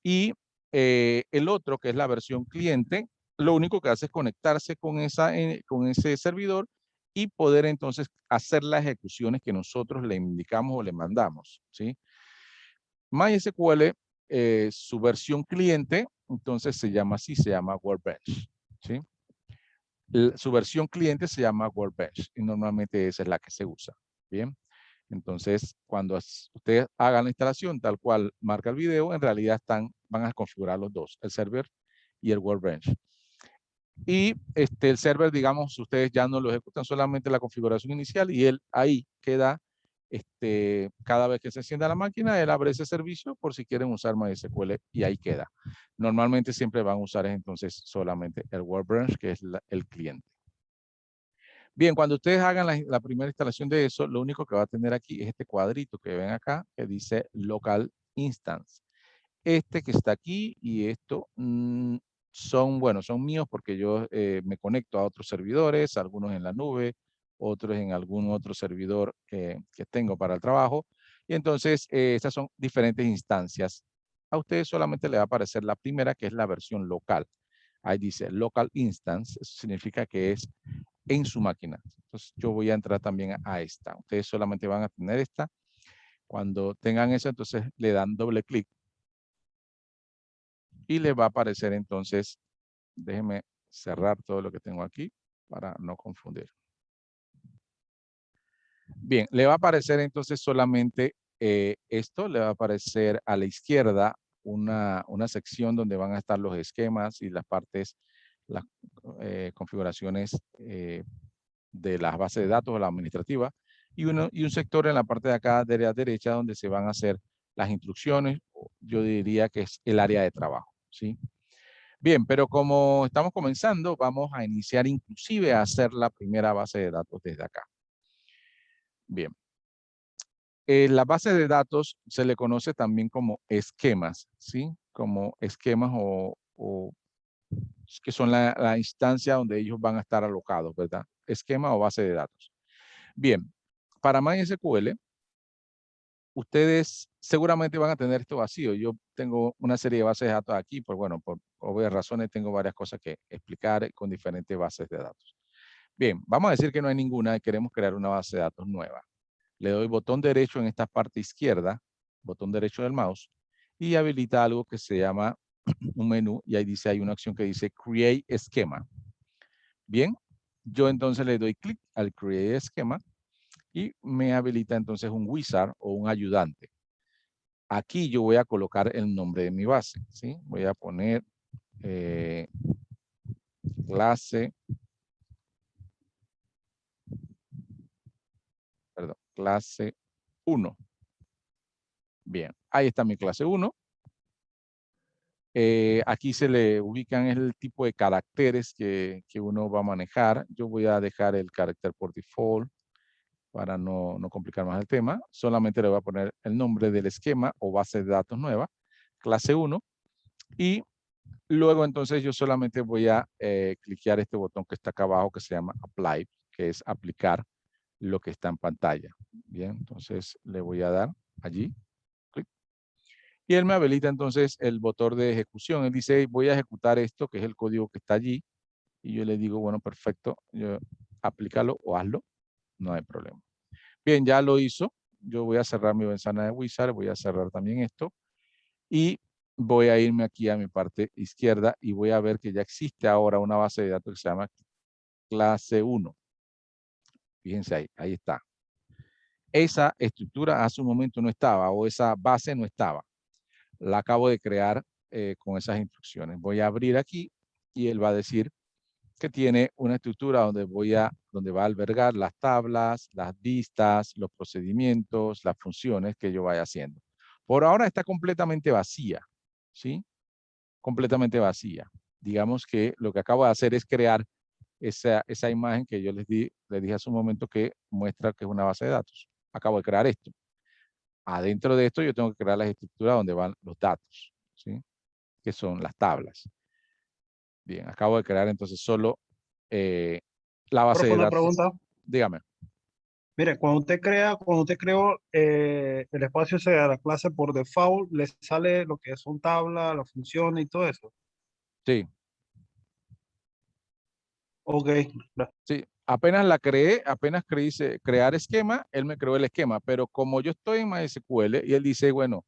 Y el otro, que es la versión cliente, lo único que hace es conectarse con ese servidor y poder entonces hacer las ejecuciones que nosotros le indicamos o le mandamos, ¿sí? MySQL, su versión cliente, entonces se llama así, se llama Workbench, ¿sí? Su versión cliente se llama Workbench y normalmente esa es la que se usa, ¿bien? Entonces, cuando ustedes hagan la instalación tal cual marca el video, en realidad van a configurar los dos, el server y el Workbench. Y el server, digamos, ustedes ya no lo ejecutan solamente la configuración inicial y él ahí queda cada vez que se encienda la máquina, él abre ese servicio por si quieren usar MySQL y ahí queda. Normalmente siempre van a usar entonces solamente el Workbench, que es el cliente. Bien, cuando ustedes hagan la primera instalación de eso, lo único que va a tener aquí es este cuadrito que ven acá, que dice Local Instance. Este que está aquí y esto son míos porque yo me conecto a otros servidores, algunos en la nube, otros en algún otro servidor que tengo para el trabajo. Y entonces, estas son diferentes instancias. A ustedes solamente le va a aparecer la primera, que es la versión local. Ahí dice Local Instance, eso significa que es en su máquina. Entonces, yo voy a entrar también a esta. Ustedes solamente van a tener esta. Cuando tengan eso, entonces le dan doble clic y le va a aparecer entonces, déjenme cerrar todo lo que tengo aquí para no confundir. Bien, le va a aparecer entonces solamente esto, le va a aparecer a la izquierda una sección donde van a estar los esquemas y las partes, las configuraciones de las bases de datos o la administrativa, y un sector en la parte de acá de la derecha donde se van a hacer las instrucciones, yo diría que es el área de trabajo, ¿sí? Bien, pero como estamos comenzando, vamos a iniciar inclusive a hacer la primera base de datos desde acá. Bien. La base de datos se le conoce también como esquemas, ¿sí? Como esquemas o que son la instancia donde ellos van a estar alocados, ¿verdad? Esquema o base de datos. Bien, para MySQL, ustedes seguramente van a tener esto vacío. Yo tengo una serie de bases de datos aquí, pues bueno, por obvias razones tengo varias cosas que explicar con diferentes bases de datos. Bien, vamos a decir que no hay ninguna y queremos crear una base de datos nueva. Le doy botón derecho en esta parte izquierda, botón derecho del mouse, y habilita algo que se llama un menú, y ahí dice, hay una opción que dice Create Schema. Bien, yo entonces le doy clic al Create Schema, y me habilita entonces un wizard o un ayudante. Aquí yo voy a colocar el nombre de mi base, ¿sí? Voy a poner clase 1. Bien, ahí está mi clase 1. Aquí se le ubican el tipo de caracteres que uno va a manejar. Yo voy a dejar el carácter por default para no complicar más el tema. Solamente le voy a poner el nombre del esquema o base de datos nueva, clase 1. Y luego entonces yo solamente voy a cliquear este botón que está acá abajo que se llama Apply, que es aplicar lo que está en pantalla. Bien, entonces le voy a dar allí. Clic. Y él me habilita entonces el botón de ejecución. Él dice, voy a ejecutar esto, que es el código que está allí. Y yo le digo, bueno, perfecto, aplícalo o hazlo. No hay problema. Bien, ya lo hizo. Yo voy a cerrar mi ventana de Wizard. Voy a cerrar también esto. Y voy a irme aquí a mi parte izquierda y voy a ver que ya existe ahora una base de datos que se llama clase 1. Fíjense ahí, ahí está. Esa estructura hace un momento no estaba o esa base no estaba. La acabo de crear con esas instrucciones. Voy a abrir aquí y él va a decir que tiene una estructura donde va a albergar las tablas, las vistas, los procedimientos, las funciones que yo vaya haciendo. Por ahora está completamente vacía, ¿sí? Completamente vacía. Digamos que lo que acabo de hacer es crear esa imagen que yo les dije hace un momento que muestra que es una base de datos. Acabo de crear esto. Adentro de esto yo tengo que crear las estructuras donde van los datos, ¿sí? Que son las tablas. Bien, acabo de crear entonces solo la base de Una datos. pregunta. Dígame. Mire, cuando usted creó el espacio ese de la clase por default, le sale lo que son tablas, las funciones y todo eso. Sí, Ok. sí. Apenas la creé, dice crear esquema, él me creó el esquema, pero como yo estoy en MySQL y él dice, bueno,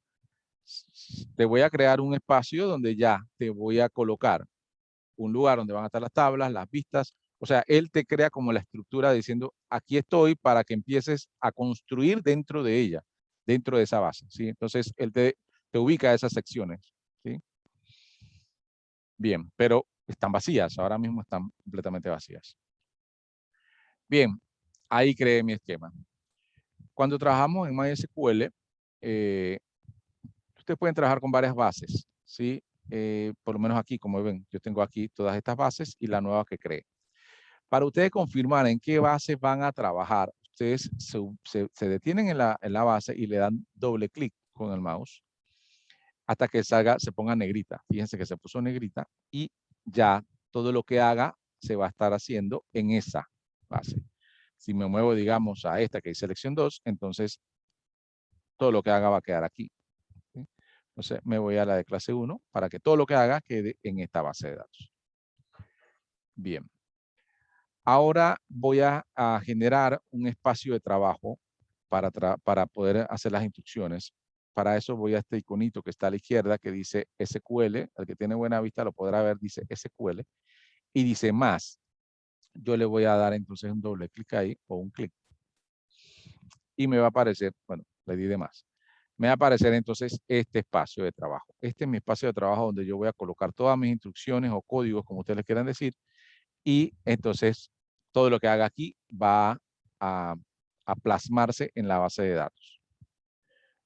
te voy a crear un espacio donde ya te voy a colocar un lugar donde van a estar las tablas, las vistas. O sea, él te crea como la estructura diciendo, aquí estoy para que empieces a construir dentro de ella, dentro de esa base, ¿sí? Entonces, él te ubica esas secciones, ¿sí? Bien, pero están vacías, ahora mismo están completamente vacías. Bien, ahí creé mi esquema. Cuando trabajamos en MySQL, ustedes pueden trabajar con varias bases, ¿sí? Por lo menos aquí, como ven, yo tengo aquí todas estas bases y la nueva que creé. Para ustedes confirmar en qué base van a trabajar, ustedes se detienen en la base y le dan doble clic con el mouse hasta que salga, se ponga negrita. Fíjense que se puso negrita y ya todo lo que haga se va a estar haciendo en esa base. Si me muevo, digamos, a esta que es selección 2, entonces todo lo que haga va a quedar aquí. ¿Sí? Entonces me voy a la de clase 1 para que todo lo que haga quede en esta base de datos. Bien. Ahora voy a generar un espacio de trabajo para poder hacer las instrucciones. Para eso voy a este iconito que está a la izquierda que dice SQL. El que tiene buena vista lo podrá ver, dice SQL. Y dice más. Yo le voy a dar entonces un doble clic ahí o un clic. Y me va a aparecer, bueno, le di de más. Me va a aparecer entonces este espacio de trabajo. Este es mi espacio de trabajo donde yo voy a colocar todas mis instrucciones o códigos, como ustedes les quieran decir. Y entonces todo lo que haga aquí va a plasmarse en la base de datos.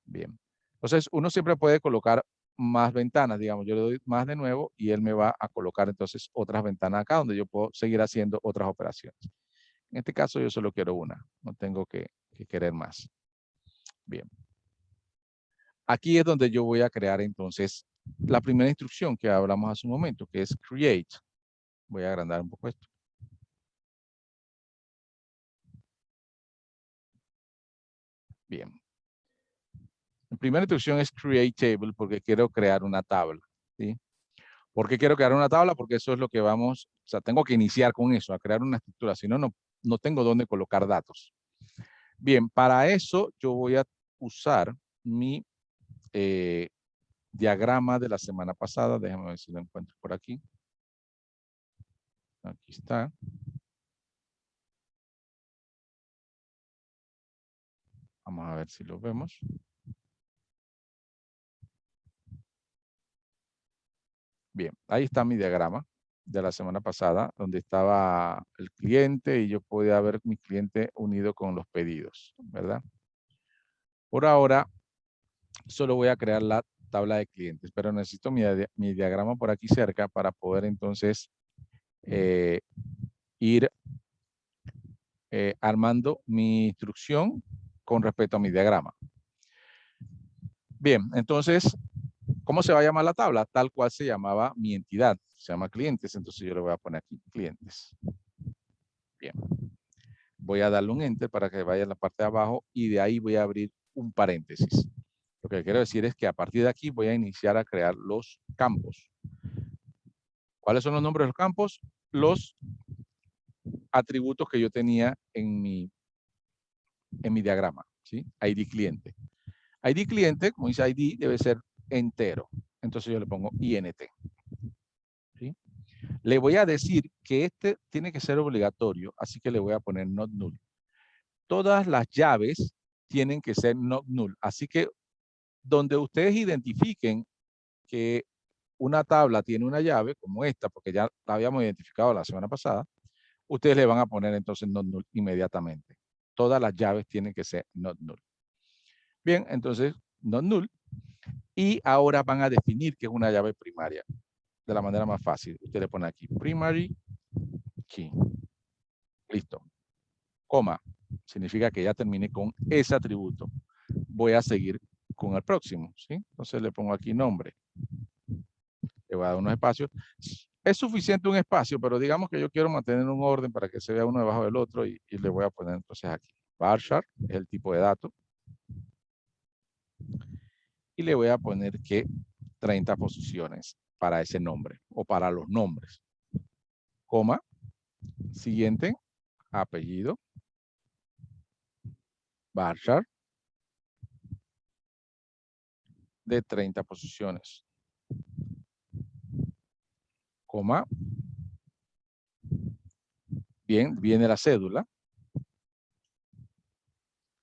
Bien. Entonces uno siempre puede colocar más ventanas, digamos, yo le doy más de nuevo y él me va a colocar entonces otras ventanas acá donde yo puedo seguir haciendo otras operaciones. En este caso yo solo quiero una, no tengo que querer más. Bien. Aquí es donde yo voy a crear entonces la primera instrucción que hablamos hace un momento, que es create. Voy a agrandar un poco esto. Bien. La primera instrucción es create table porque quiero crear una tabla. ¿Sí? ¿Por qué quiero crear una tabla? Porque eso es lo que vamos, o sea, tengo que iniciar con eso, a crear una estructura, si no, no tengo dónde colocar datos. Bien, para eso yo voy a usar mi diagrama de la semana pasada. Déjame ver si lo encuentro por aquí. Aquí está. Vamos a ver si lo vemos. Bien, ahí está mi diagrama de la semana pasada, donde estaba el cliente y yo podía ver mi cliente unido con los pedidos, ¿verdad? Por ahora, solo voy a crear la tabla de clientes, pero necesito mi diagrama por aquí cerca para poder entonces ir armando mi instrucción con respecto a mi diagrama. Bien, entonces, ¿cómo se va a llamar la tabla? Tal cual se llamaba mi entidad, se llama clientes, entonces yo le voy a poner aquí clientes. Bien. Voy a darle un enter para que vaya a la parte de abajo y de ahí voy a abrir un paréntesis. Lo que quiero decir es que a partir de aquí voy a iniciar a crear los campos. ¿Cuáles son los nombres de los campos? Los atributos que yo tenía en mi diagrama, ¿sí? ID cliente. ID cliente, como dice ID, debe ser entero. Entonces yo le pongo INT. ¿Sí? Le voy a decir que este tiene que ser obligatorio, así que le voy a poner not null. Todas las llaves tienen que ser not null. Así que donde ustedes identifiquen que una tabla tiene una llave, como esta, porque ya la habíamos identificado la semana pasada, ustedes le van a poner entonces not null inmediatamente. Todas las llaves tienen que ser not null. Bien, entonces not null. Y ahora van a definir qué es una llave primaria de la manera más fácil. Usted le pone aquí primary key. Listo. Coma. Significa que ya terminé con ese atributo. Voy a seguir con el próximo. ¿Sí? Entonces le pongo aquí nombre. Le voy a dar unos espacios. Es suficiente un espacio, pero digamos que yo quiero mantener un orden para que se vea uno debajo del otro y le voy a poner entonces aquí. Varchar es el tipo de dato. Y le voy a poner que 30 posiciones para ese nombre o para los nombres. Coma. Siguiente. Apellido. Varchar. De 30 posiciones. Coma. Bien, viene la cédula.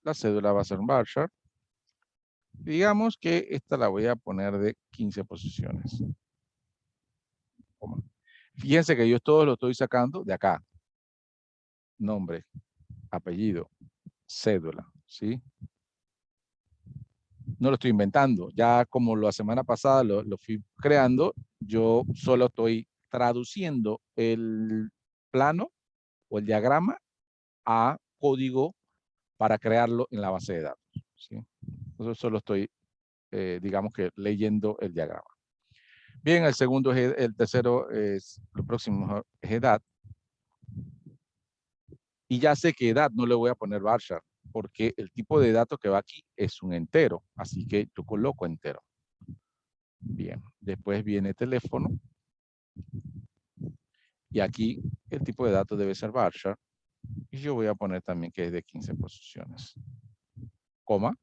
La cédula va a ser un varchar. Digamos que esta la voy a poner de 15 posiciones. Coma. Fíjense que yo todo lo estoy sacando de acá. Nombre, apellido, cédula. ¿sí? No lo estoy inventando. Ya como la semana pasada lo fui creando, yo solo estoy traduciendo el plano o el diagrama a código para crearlo en la base de datos, ¿sí? Entonces solo estoy, digamos que leyendo el diagrama. Bien, el segundo, el tercero es, lo próximo es edad. Y ya sé que edad no le voy a poner varchar, porque el tipo de dato que va aquí es un entero, así que yo coloco entero. Bien, después viene teléfono. Y aquí el tipo de datos debe ser varchar. Y yo voy a poner también que es de 15 posiciones. Coma.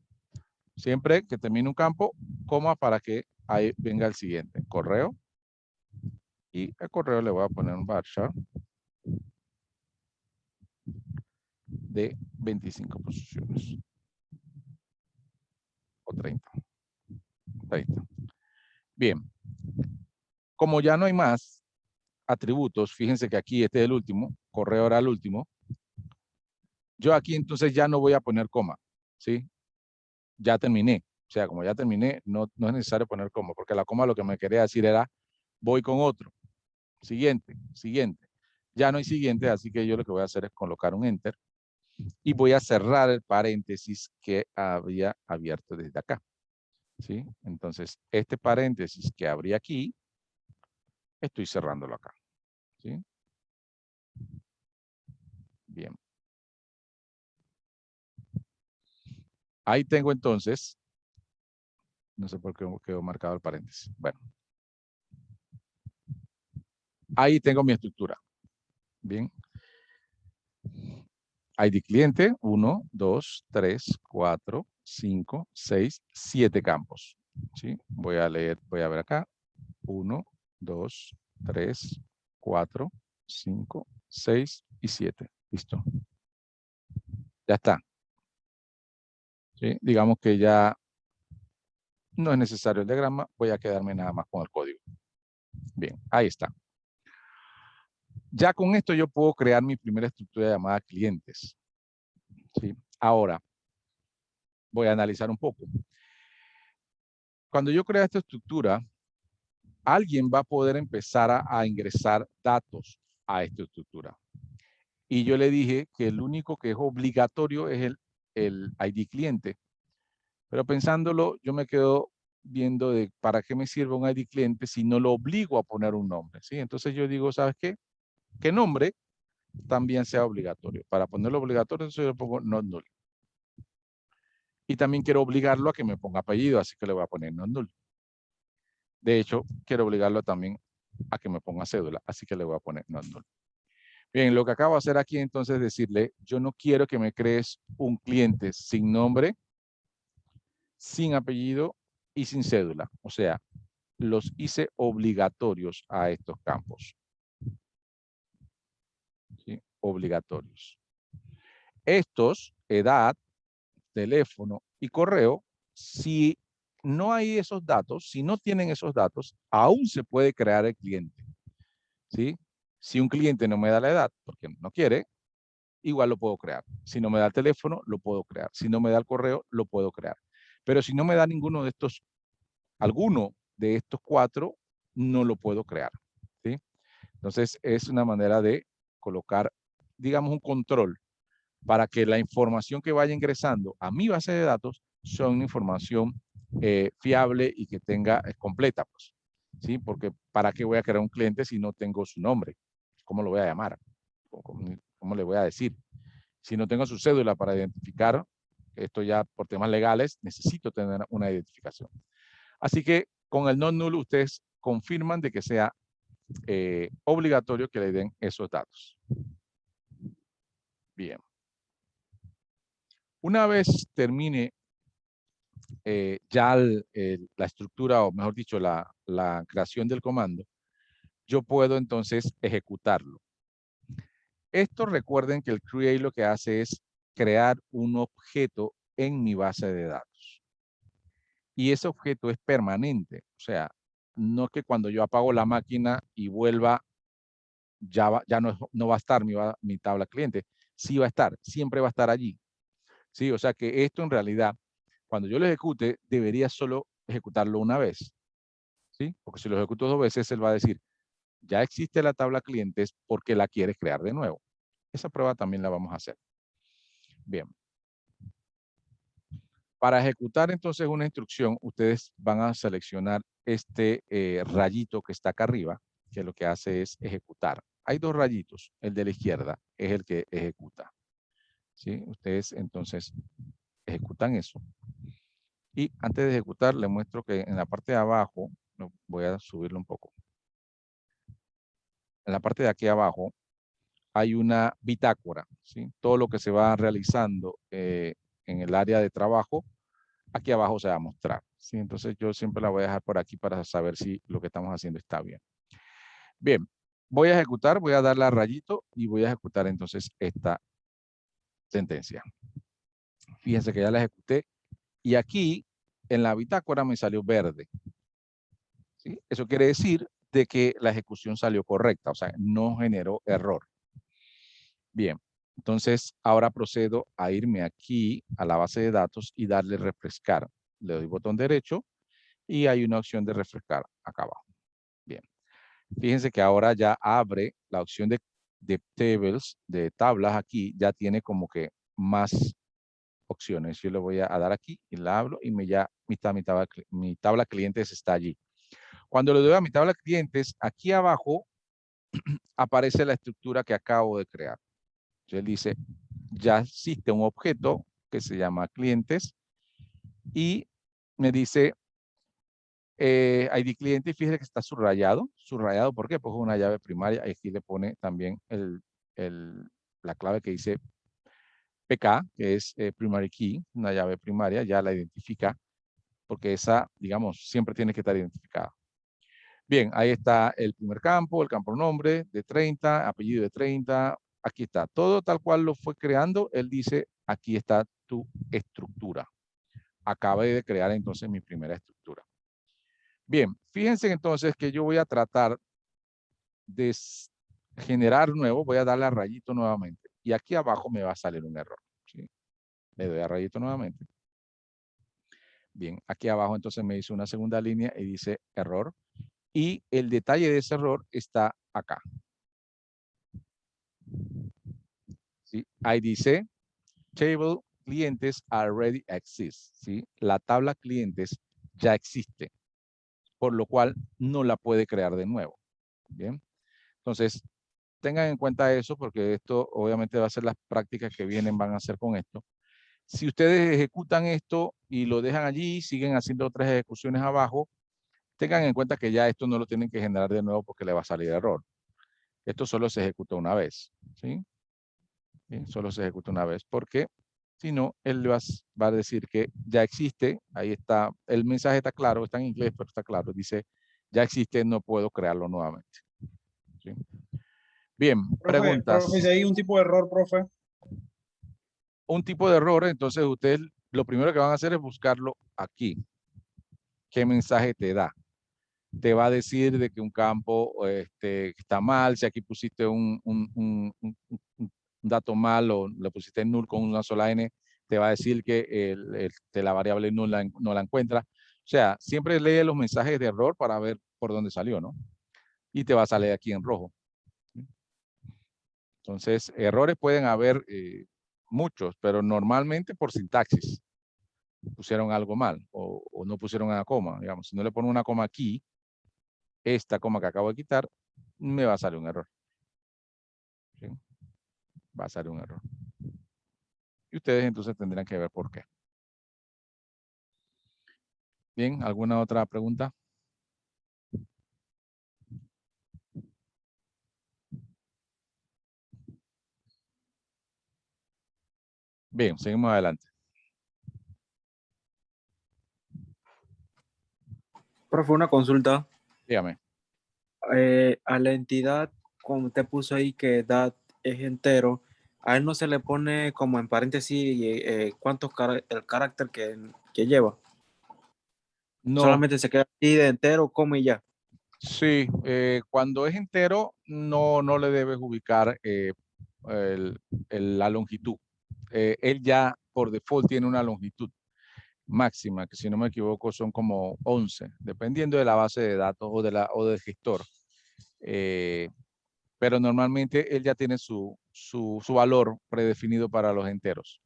Siempre que termine un campo, coma para que ahí venga el siguiente. Correo. Y al correo le voy a poner un varchar de 25 posiciones. O 30. 30. Bien. Como ya no hay más atributos, fíjense que aquí este es el último, correo era el último. Yo aquí entonces ya no voy a poner coma, ¿sí? Ya terminé. O sea, como ya terminé, no es necesario poner coma, porque la coma lo que me quería decir era, voy con otro. Siguiente, siguiente. Ya no hay siguiente, así que yo lo que voy a hacer es colocar un enter y voy a cerrar el paréntesis que había abierto desde acá. ¿Sí? Entonces, este paréntesis que abrí aquí, estoy cerrándolo acá. ¿Sí? Bien. Ahí tengo entonces, no sé por qué quedó marcado el paréntesis. Bueno. Ahí tengo mi estructura. Bien. ID cliente, 1, 2, 3, 4, 5, 6, 7 campos. ¿Sí? Voy a leer, voy a ver acá. 1, 2, 3, 4, 5, 6 y 7. Listo. Ya está. ¿Sí? Digamos que ya no es necesario el diagrama. Voy a quedarme nada más con el código. Bien, ahí está. Ya con esto yo puedo crear mi primera estructura llamada clientes. ¿Sí? Ahora, voy a analizar un poco. Cuando yo creo esta estructura, alguien va a poder empezar a ingresar datos a esta estructura. Y yo le dije que el único que es obligatorio es el ID cliente. Pero pensándolo, yo me quedo viendo de para qué me sirve un ID cliente si no lo obligo a poner un nombre. ¿Sí? Entonces yo digo, ¿sabes qué? Que nombre también sea obligatorio. Para ponerlo obligatorio, entonces yo le pongo not null. Y también quiero obligarlo a que me ponga apellido, así que le voy a poner not null. De hecho, quiero obligarlo también a que me ponga cédula, así que le voy a poner not null. Bien, lo que acabo de hacer aquí entonces es decirle, yo no quiero que me crees un cliente sin nombre, sin apellido y sin cédula. O sea, los hice obligatorios a estos campos. ¿Sí? Obligatorios. Estos, edad, teléfono y correo, si no hay esos datos, si no tienen esos datos, aún se puede crear el cliente. ¿Sí? Si un cliente no me da la edad porque no quiere, igual lo puedo crear. Si no me da el teléfono, lo puedo crear. Si no me da el correo, lo puedo crear. Pero si no me da ninguno de estos, alguno de estos 4, no lo puedo crear. ¿Sí? Entonces, es una manera de colocar, digamos, un control para que la información que vaya ingresando a mi base de datos sea una información fiable y que tenga completa. Pues, ¿sí? Porque ¿para qué voy a crear un cliente si no tengo su nombre? ¿Cómo lo voy a llamar? ¿Cómo le voy a decir? Si no tengo su cédula para identificar, esto ya por temas legales, necesito tener una identificación. Así que con el non null ustedes confirman de que sea obligatorio que le den esos datos. Bien. Una vez termine ya la estructura, o mejor dicho, la creación del comando, yo puedo entonces ejecutarlo. Esto recuerden que el create lo que hace es crear un objeto en mi base de datos. Y ese objeto es permanente. O sea, no que cuando yo apago la máquina y vuelva, ya no va a estar mi tabla cliente. Sí va a estar, siempre va a estar allí. ¿sí? O sea que esto en realidad, cuando yo lo ejecute, debería solo ejecutarlo una vez, ¿sí? Porque si lo ejecuto 2 veces, él va a decir, ya existe la tabla clientes porque la quieres crear de nuevo. Esa prueba también la vamos a hacer. Bien. Para ejecutar entonces una instrucción, ustedes van a seleccionar este rayito que está acá arriba, que lo que hace es ejecutar. Hay 2 rayitos. El de la izquierda es el que ejecuta. ¿Sí? Ustedes entonces ejecutan eso. Y antes de ejecutar, les muestro que en la parte de abajo, voy a subirlo un poco. En la parte de aquí abajo hay una bitácora, ¿sí? Todo lo que se va realizando en el área de trabajo, aquí abajo se va a mostrar, ¿sí? Entonces yo siempre la voy a dejar por aquí para saber si lo que estamos haciendo está bien. Bien, voy a ejecutar, voy a darle a rayito y voy a ejecutar entonces esta sentencia. Fíjense que ya la ejecuté y aquí en la bitácora me salió verde, ¿sí? Eso quiere decir de que la ejecución salió correcta, o sea, no generó error. Bien, entonces ahora procedo a irme aquí a la base de datos y darle refrescar. Le doy botón derecho y hay una opción de refrescar acá abajo. Bien, fíjense que ahora ya abre la opción de tables, de tablas aquí, ya tiene como que más opciones. Yo le voy a dar aquí y la abro y mi tabla clientes está allí. Cuando le doy a mi tabla clientes, aquí abajo aparece la estructura que acabo de crear. Entonces él dice, ya existe un objeto que se llama clientes y me dice ID cliente y fíjese que está subrayado. Subrayado, ¿por qué? Porque es una llave primaria y aquí le pone también la clave que dice PK, que es primary key, una llave primaria, ya la identifica porque esa, digamos, siempre tiene que estar identificada. Bien, ahí está el primer campo, el campo nombre de 30, apellido de 30, aquí está. Todo tal cual lo fue creando, él dice, aquí está tu estructura. Acabé de crear entonces mi primera estructura. Bien, fíjense entonces que yo voy a tratar de generar nuevo, voy a darle a rayito nuevamente. Y aquí abajo me va a salir un error. ¿Sí? Le doy a rayito nuevamente. Bien, aquí abajo entonces me dice una segunda línea y dice error. Y el detalle de ese error está acá. ¿Sí? Ahí dice, table clientes already exist. ¿Sí? La tabla clientes ya existe, por lo cual no la puede crear de nuevo. Bien, entonces tengan en cuenta eso porque esto obviamente va a ser las prácticas que vienen, van a hacer con esto. Si ustedes ejecutan esto y lo dejan allí, siguen haciendo otras ejecuciones abajo, tengan en cuenta que ya esto no lo tienen que generar de nuevo porque le va a salir error. Esto solo se ejecuta una vez, ¿sí? ¿Sí? Solo se ejecuta una vez porque si no, él va a decir que ya existe, ahí está, el mensaje está claro, está en inglés, pero está claro, dice, ya existe, no puedo crearlo nuevamente. ¿Sí? Bien, Profe, si preguntas. hay un tipo de error, profe. Un tipo de error, entonces ustedes lo primero que van a hacer es buscarlo aquí. ¿Qué mensaje te da? Te va a decir de que un campo está mal, si aquí pusiste un dato mal o le pusiste null con una sola n, te va a decir que la variable null no la encuentra. O sea, siempre lee los mensajes de error para ver por dónde salió, ¿no? Y te va a salir aquí en rojo. Entonces, errores pueden haber muchos, pero normalmente por sintaxis. Pusieron algo mal o no pusieron una coma. Digamos, si no le pongo una coma aquí, esta coma que acabo de quitar, me va a salir un error. ¿Sí? Va a salir un error. Y ustedes entonces tendrán que ver por qué. Bien, ¿alguna otra pregunta? Bien, seguimos adelante. Profe, una consulta. Dígame. A la entidad, como te puso ahí que edad es entero, a él no se le pone como en paréntesis el carácter que lleva. No, Solamente se queda así de entero, como y ya. sí, cuando es entero, no le debes ubicar la longitud. Él ya por default tiene una longitud máxima, que si no me equivoco son como 11, dependiendo de la base de datos o del gestor. Pero normalmente él ya tiene su valor predefinido para los enteros.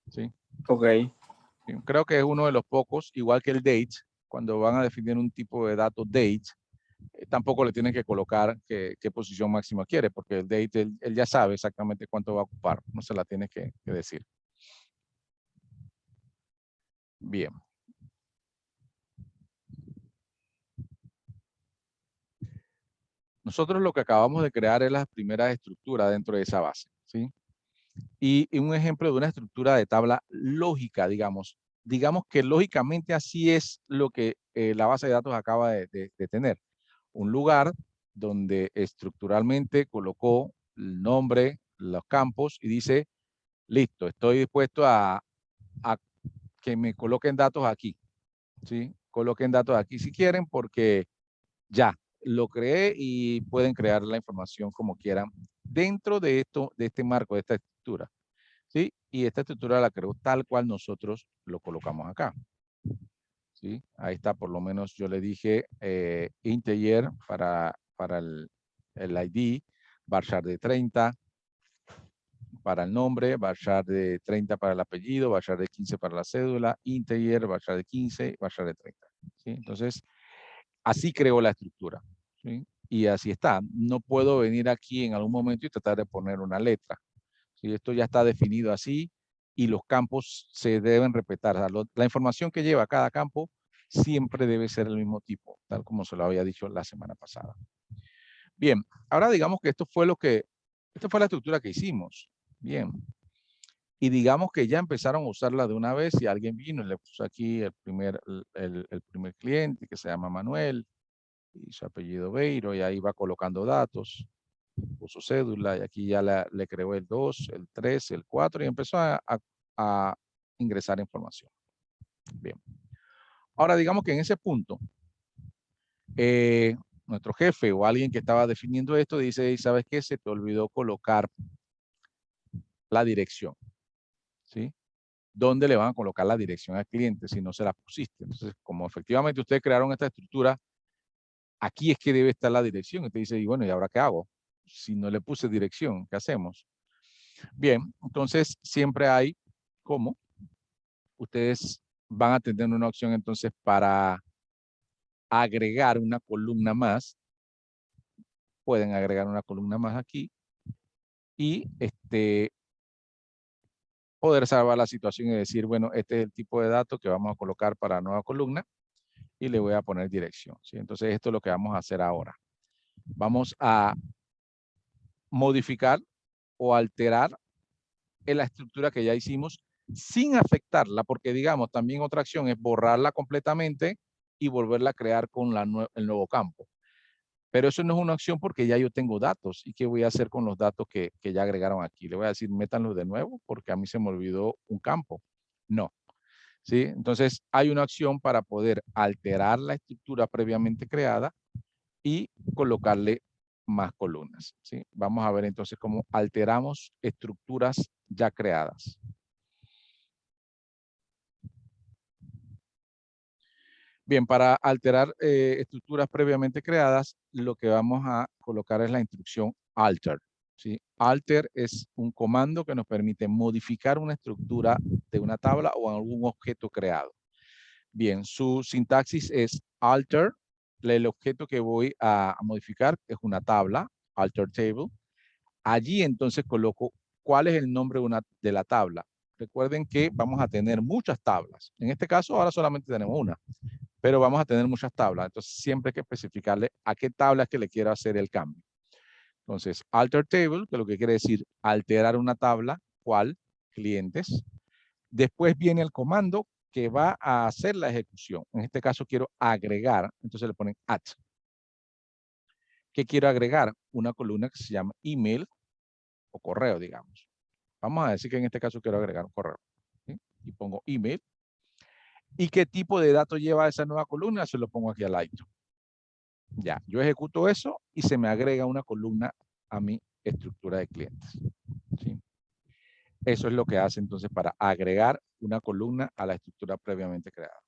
¿Sí? Ok. Creo que es uno de los pocos, igual que el date, cuando van a definir un tipo de dato date, tampoco le tienen que colocar qué posición máxima quiere, porque el date, él ya sabe exactamente cuánto va a ocupar, no se la tiene que decir. Bien. Nosotros lo que acabamos de crear es la primera estructura dentro de esa base, ¿sí? Y un ejemplo de una estructura de tabla lógica, digamos que lógicamente así es lo que la base de datos acaba de tener. Un lugar donde estructuralmente colocó el nombre, los campos y dice, listo, estoy dispuesto a que me coloquen datos aquí, ¿sí? Coloquen datos aquí si quieren porque ya lo creé y pueden crear la información como quieran dentro de esto, de este marco, de esta estructura, ¿sí? Y esta estructura la creo tal cual nosotros lo colocamos acá. ¿Sí? Ahí está, por lo menos yo le dije integer para el ID, varchar de 30 para el nombre, varchar de 30 para el apellido, varchar de 15 para la cédula, integer, varchar de 15, varchar de 30. ¿Sí? Entonces, así creo la estructura. ¿Sí? Y así está. No puedo venir aquí en algún momento y tratar de poner una letra. ¿Sí? Esto ya está definido así y los campos se deben respetar. O sea, la información que lleva cada campo siempre debe ser el mismo tipo, tal como se lo había dicho la semana pasada. Bien, ahora digamos que esta fue la estructura que hicimos. Bien. Y digamos que ya empezaron a usarla de una vez y alguien vino y le puso aquí el primer cliente que se llama Manuel y su apellido Beiro y ahí va colocando datos, puso cédula y aquí ya le creó el 2, el 3, el 4 y empezó a ingresar información. Bien. Ahora digamos que en ese punto, nuestro jefe o alguien que estaba definiendo esto dice, ¿sabes qué? Se te olvidó colocar la dirección, ¿sí? ¿Dónde le van a colocar la dirección al cliente si no se la pusiste? Entonces, como efectivamente ustedes crearon esta estructura, aquí es que debe estar la dirección. Usted dice, y bueno, ¿y ahora qué hago? Si no le puse dirección, ¿qué hacemos? Bien, entonces siempre hay cómo. Ustedes van a tener una opción entonces para agregar una columna más. Pueden agregar una columna más aquí y poder salvar la situación y decir, bueno, este es el tipo de datos que vamos a colocar para la nueva columna y le voy a poner dirección. ¿Sí? Entonces esto es lo que vamos a hacer ahora. Vamos a modificar o alterar en la estructura que ya hicimos sin afectarla, porque digamos, también otra acción es borrarla completamente y volverla a crear con el nuevo campo. Pero eso no es una acción porque ya yo tengo datos. ¿Y qué voy a hacer con los datos que ya agregaron aquí? Le voy a decir, métanlos de nuevo porque a mí se me olvidó un campo. No. ¿Sí? Entonces, hay una acción para poder alterar la estructura previamente creada y colocarle más columnas. ¿Sí? Vamos a ver entonces cómo alteramos estructuras ya creadas. Bien, para alterar estructuras previamente creadas, lo que vamos a colocar es la instrucción alter. ¿Sí? Alter es un comando que nos permite modificar una estructura de una tabla o algún objeto creado. Bien, su sintaxis es alter. El objeto que voy a modificar es una tabla, alter table. Allí entonces coloco cuál es el nombre de la tabla. Recuerden que vamos a tener muchas tablas. En este caso ahora solamente tenemos una, pero vamos a tener muchas tablas. Entonces siempre hay que especificarle a qué tabla es que le quiero hacer el cambio. Entonces, alter table, que lo que quiere decir alterar una tabla, ¿cuál? Clientes. Después viene el comando que va a hacer la ejecución. En este caso quiero agregar, entonces le ponen add. ¿Qué quiero agregar? Una columna que se llama email o correo, digamos. Vamos a decir que en este caso quiero agregar un correo. ¿Sí? Y pongo email. ¿Y qué tipo de datos lleva esa nueva columna? Se lo pongo aquí al lado. Ya, yo ejecuto eso y se me agrega una columna a mi estructura de clientes. ¿Sí? Eso es lo que hace entonces para agregar una columna a la estructura previamente creada.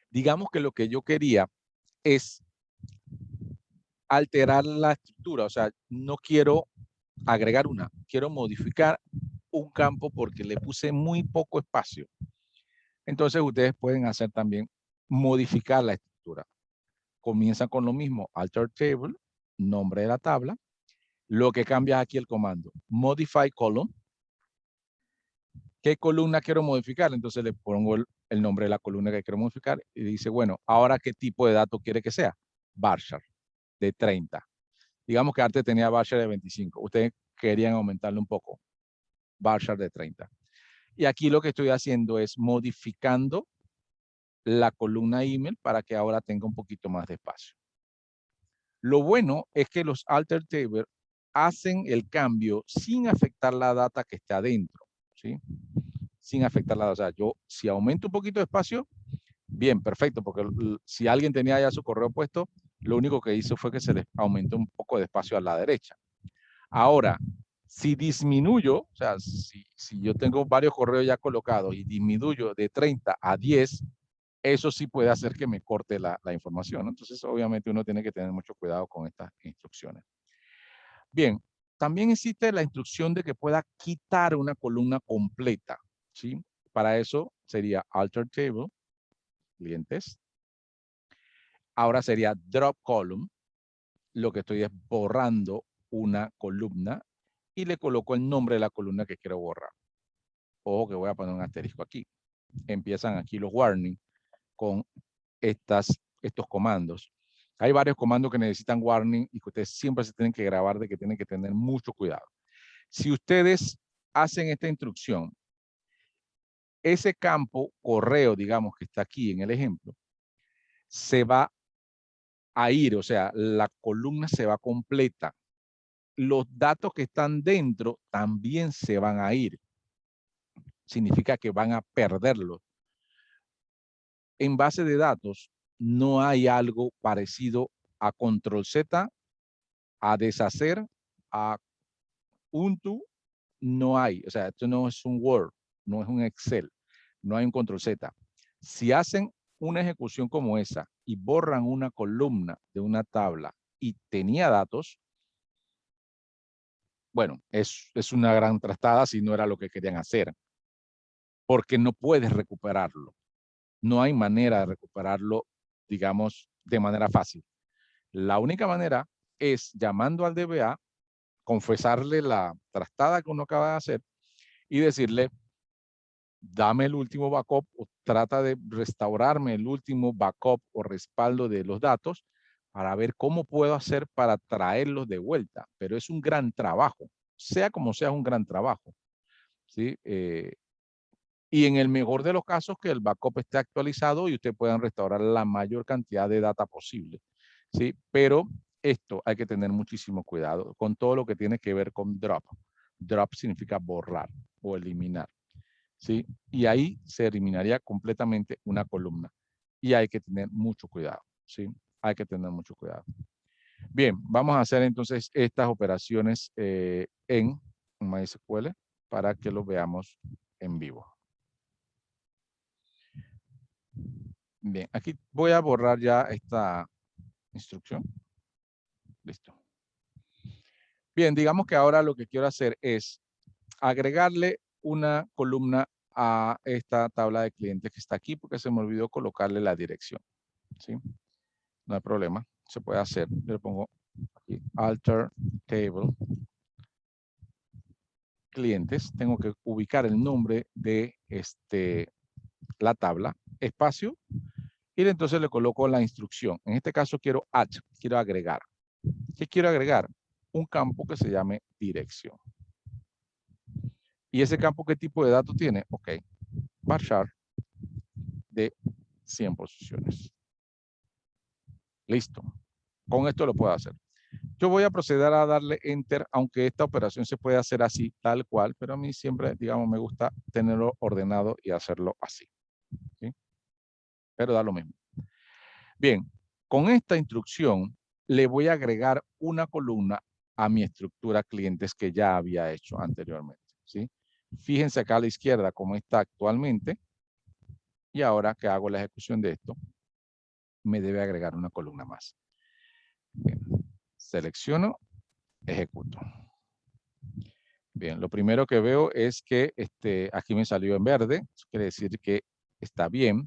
Digamos que lo que yo quería es alterar la estructura, o sea, no quiero agregar una, quiero modificar un campo porque le puse muy poco espacio. Entonces ustedes pueden hacer también modificar la estructura. Comienzan con lo mismo, alter table, nombre de la tabla. Lo que cambia aquí el comando, modify column. ¿Qué columna quiero modificar? Entonces le pongo el nombre de la columna que quiero modificar y dice, bueno, ahora qué tipo de dato quiere que sea. Varchar de 30. Digamos que antes tenía varchar de 25. Ustedes querían aumentarle un poco. Varchar de 30. Y aquí lo que estoy haciendo es modificando la columna email para que ahora tenga un poquito más de espacio. Lo bueno es que los alter table hacen el cambio sin afectar la data que está adentro, ¿sí? Sin afectar la data. O sea, yo si aumento un poquito de espacio, bien, perfecto, porque si alguien tenía ya su correo puesto, lo único que hizo fue que se les aumentó un poco de espacio a la derecha. Ahora, si disminuyo, o sea, si yo tengo varios correos ya colocados y disminuyo de 30 a 10, eso sí puede hacer que me corte la información, ¿no? Entonces, obviamente, uno tiene que tener mucho cuidado con estas instrucciones. Bien, también existe la instrucción de que pueda quitar una columna completa, ¿sí? Para eso sería alter table, clientes. Ahora sería drop column. Lo que estoy es borrando una columna y le coloco el nombre de la columna que quiero borrar. Ojo que voy a poner un asterisco aquí. Empiezan aquí los warnings con estos comandos. Hay varios comandos que necesitan warning y que ustedes siempre se tienen que grabar de que tienen que tener mucho cuidado. Si ustedes hacen esta instrucción, ese campo correo, digamos, que está aquí en el ejemplo, se va a ir, o sea, la columna se va completa. Los datos que están dentro también se van a ir. Significa que van a perderlos. En base de datos no hay algo parecido a control Z, a deshacer, a undo, no hay. O sea, esto no es un Word, no es un Excel, no hay un control Z. Si hacen una ejecución como esa y borran una columna de una tabla y tenía datos, bueno, es una gran trastada si no era lo que querían hacer, porque no puedes recuperarlo. No hay manera de recuperarlo, digamos, de manera fácil. La única manera es llamando al DBA, confesarle la trastada que uno acaba de hacer y decirle, dame el último backup o trata de restaurarme el último backup o respaldo de los datos para ver cómo puedo hacer para traerlos de vuelta. Pero es un gran trabajo, sea como sea, un gran trabajo, ¿sí? Y en el mejor de los casos que el backup esté actualizado y usted puedan restaurar la mayor cantidad de data posible, ¿sí? Pero esto hay que tener muchísimo cuidado con todo lo que tiene que ver con drop. Drop significa borrar o eliminar, ¿sí? Y ahí se eliminaría completamente una columna. Y hay que tener mucho cuidado, ¿sí? Hay que tener mucho cuidado. Bien, vamos a hacer entonces estas operaciones en MySQL para que lo veamos en vivo. Bien, aquí voy a borrar ya esta instrucción. Listo. Bien, digamos que ahora lo que quiero hacer es agregarle una columna a esta tabla de clientes que está aquí porque se me olvidó colocarle la dirección, ¿sí? No hay problema, se puede hacer. Yo le pongo aquí, alter table clientes. Tengo que ubicar el nombre de la tabla, espacio, y entonces le coloco la instrucción. En este caso quiero add, quiero agregar. ¿Qué quiero agregar? Un campo que se llame dirección. ¿Y ese campo qué tipo de datos tiene? Ok, varchar de 100 posiciones. Listo. Con esto lo puedo hacer. Yo voy a proceder a darle enter, aunque esta operación se puede hacer así, tal cual, pero a mí siempre, digamos, me gusta tenerlo ordenado y hacerlo así, ¿sí? Pero da lo mismo. Bien, con esta instrucción le voy a agregar una columna a mi estructura clientes que ya había hecho anteriormente, ¿sí? Fíjense acá a la izquierda cómo está actualmente. Y ahora que hago la ejecución de esto, me debe agregar una columna más. Bien. Selecciono, ejecuto. Bien, lo primero que veo es que aquí me salió en verde. Eso quiere decir que está bien.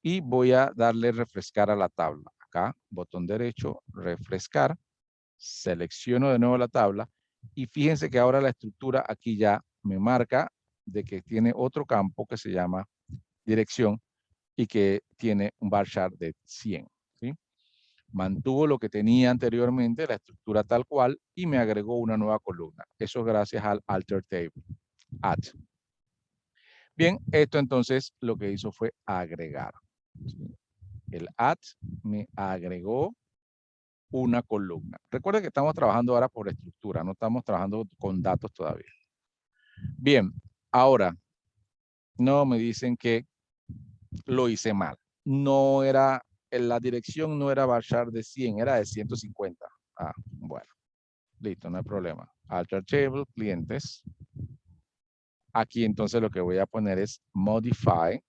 Y voy a darle refrescar a la tabla. Acá, botón derecho, refrescar. Selecciono de nuevo la tabla. Y fíjense que ahora la estructura aquí ya me marca de que tiene otro campo que se llama dirección y que tiene un varchar de 100. ¿Sí? Mantuvo lo que tenía anteriormente, la estructura tal cual, y me agregó una nueva columna. Eso gracias al alter table, add. Bien, esto entonces lo que hizo fue agregar. ¿Sí? El add me agregó una columna. Recuerden que estamos trabajando ahora por estructura, no estamos trabajando con datos todavía. Bien, ahora, no me dicen que lo hice mal. No era, la dirección no era varchar de 100, era de 150. Ah, bueno. Listo, no hay problema. Alter table, clientes. Aquí entonces lo que voy a poner es modify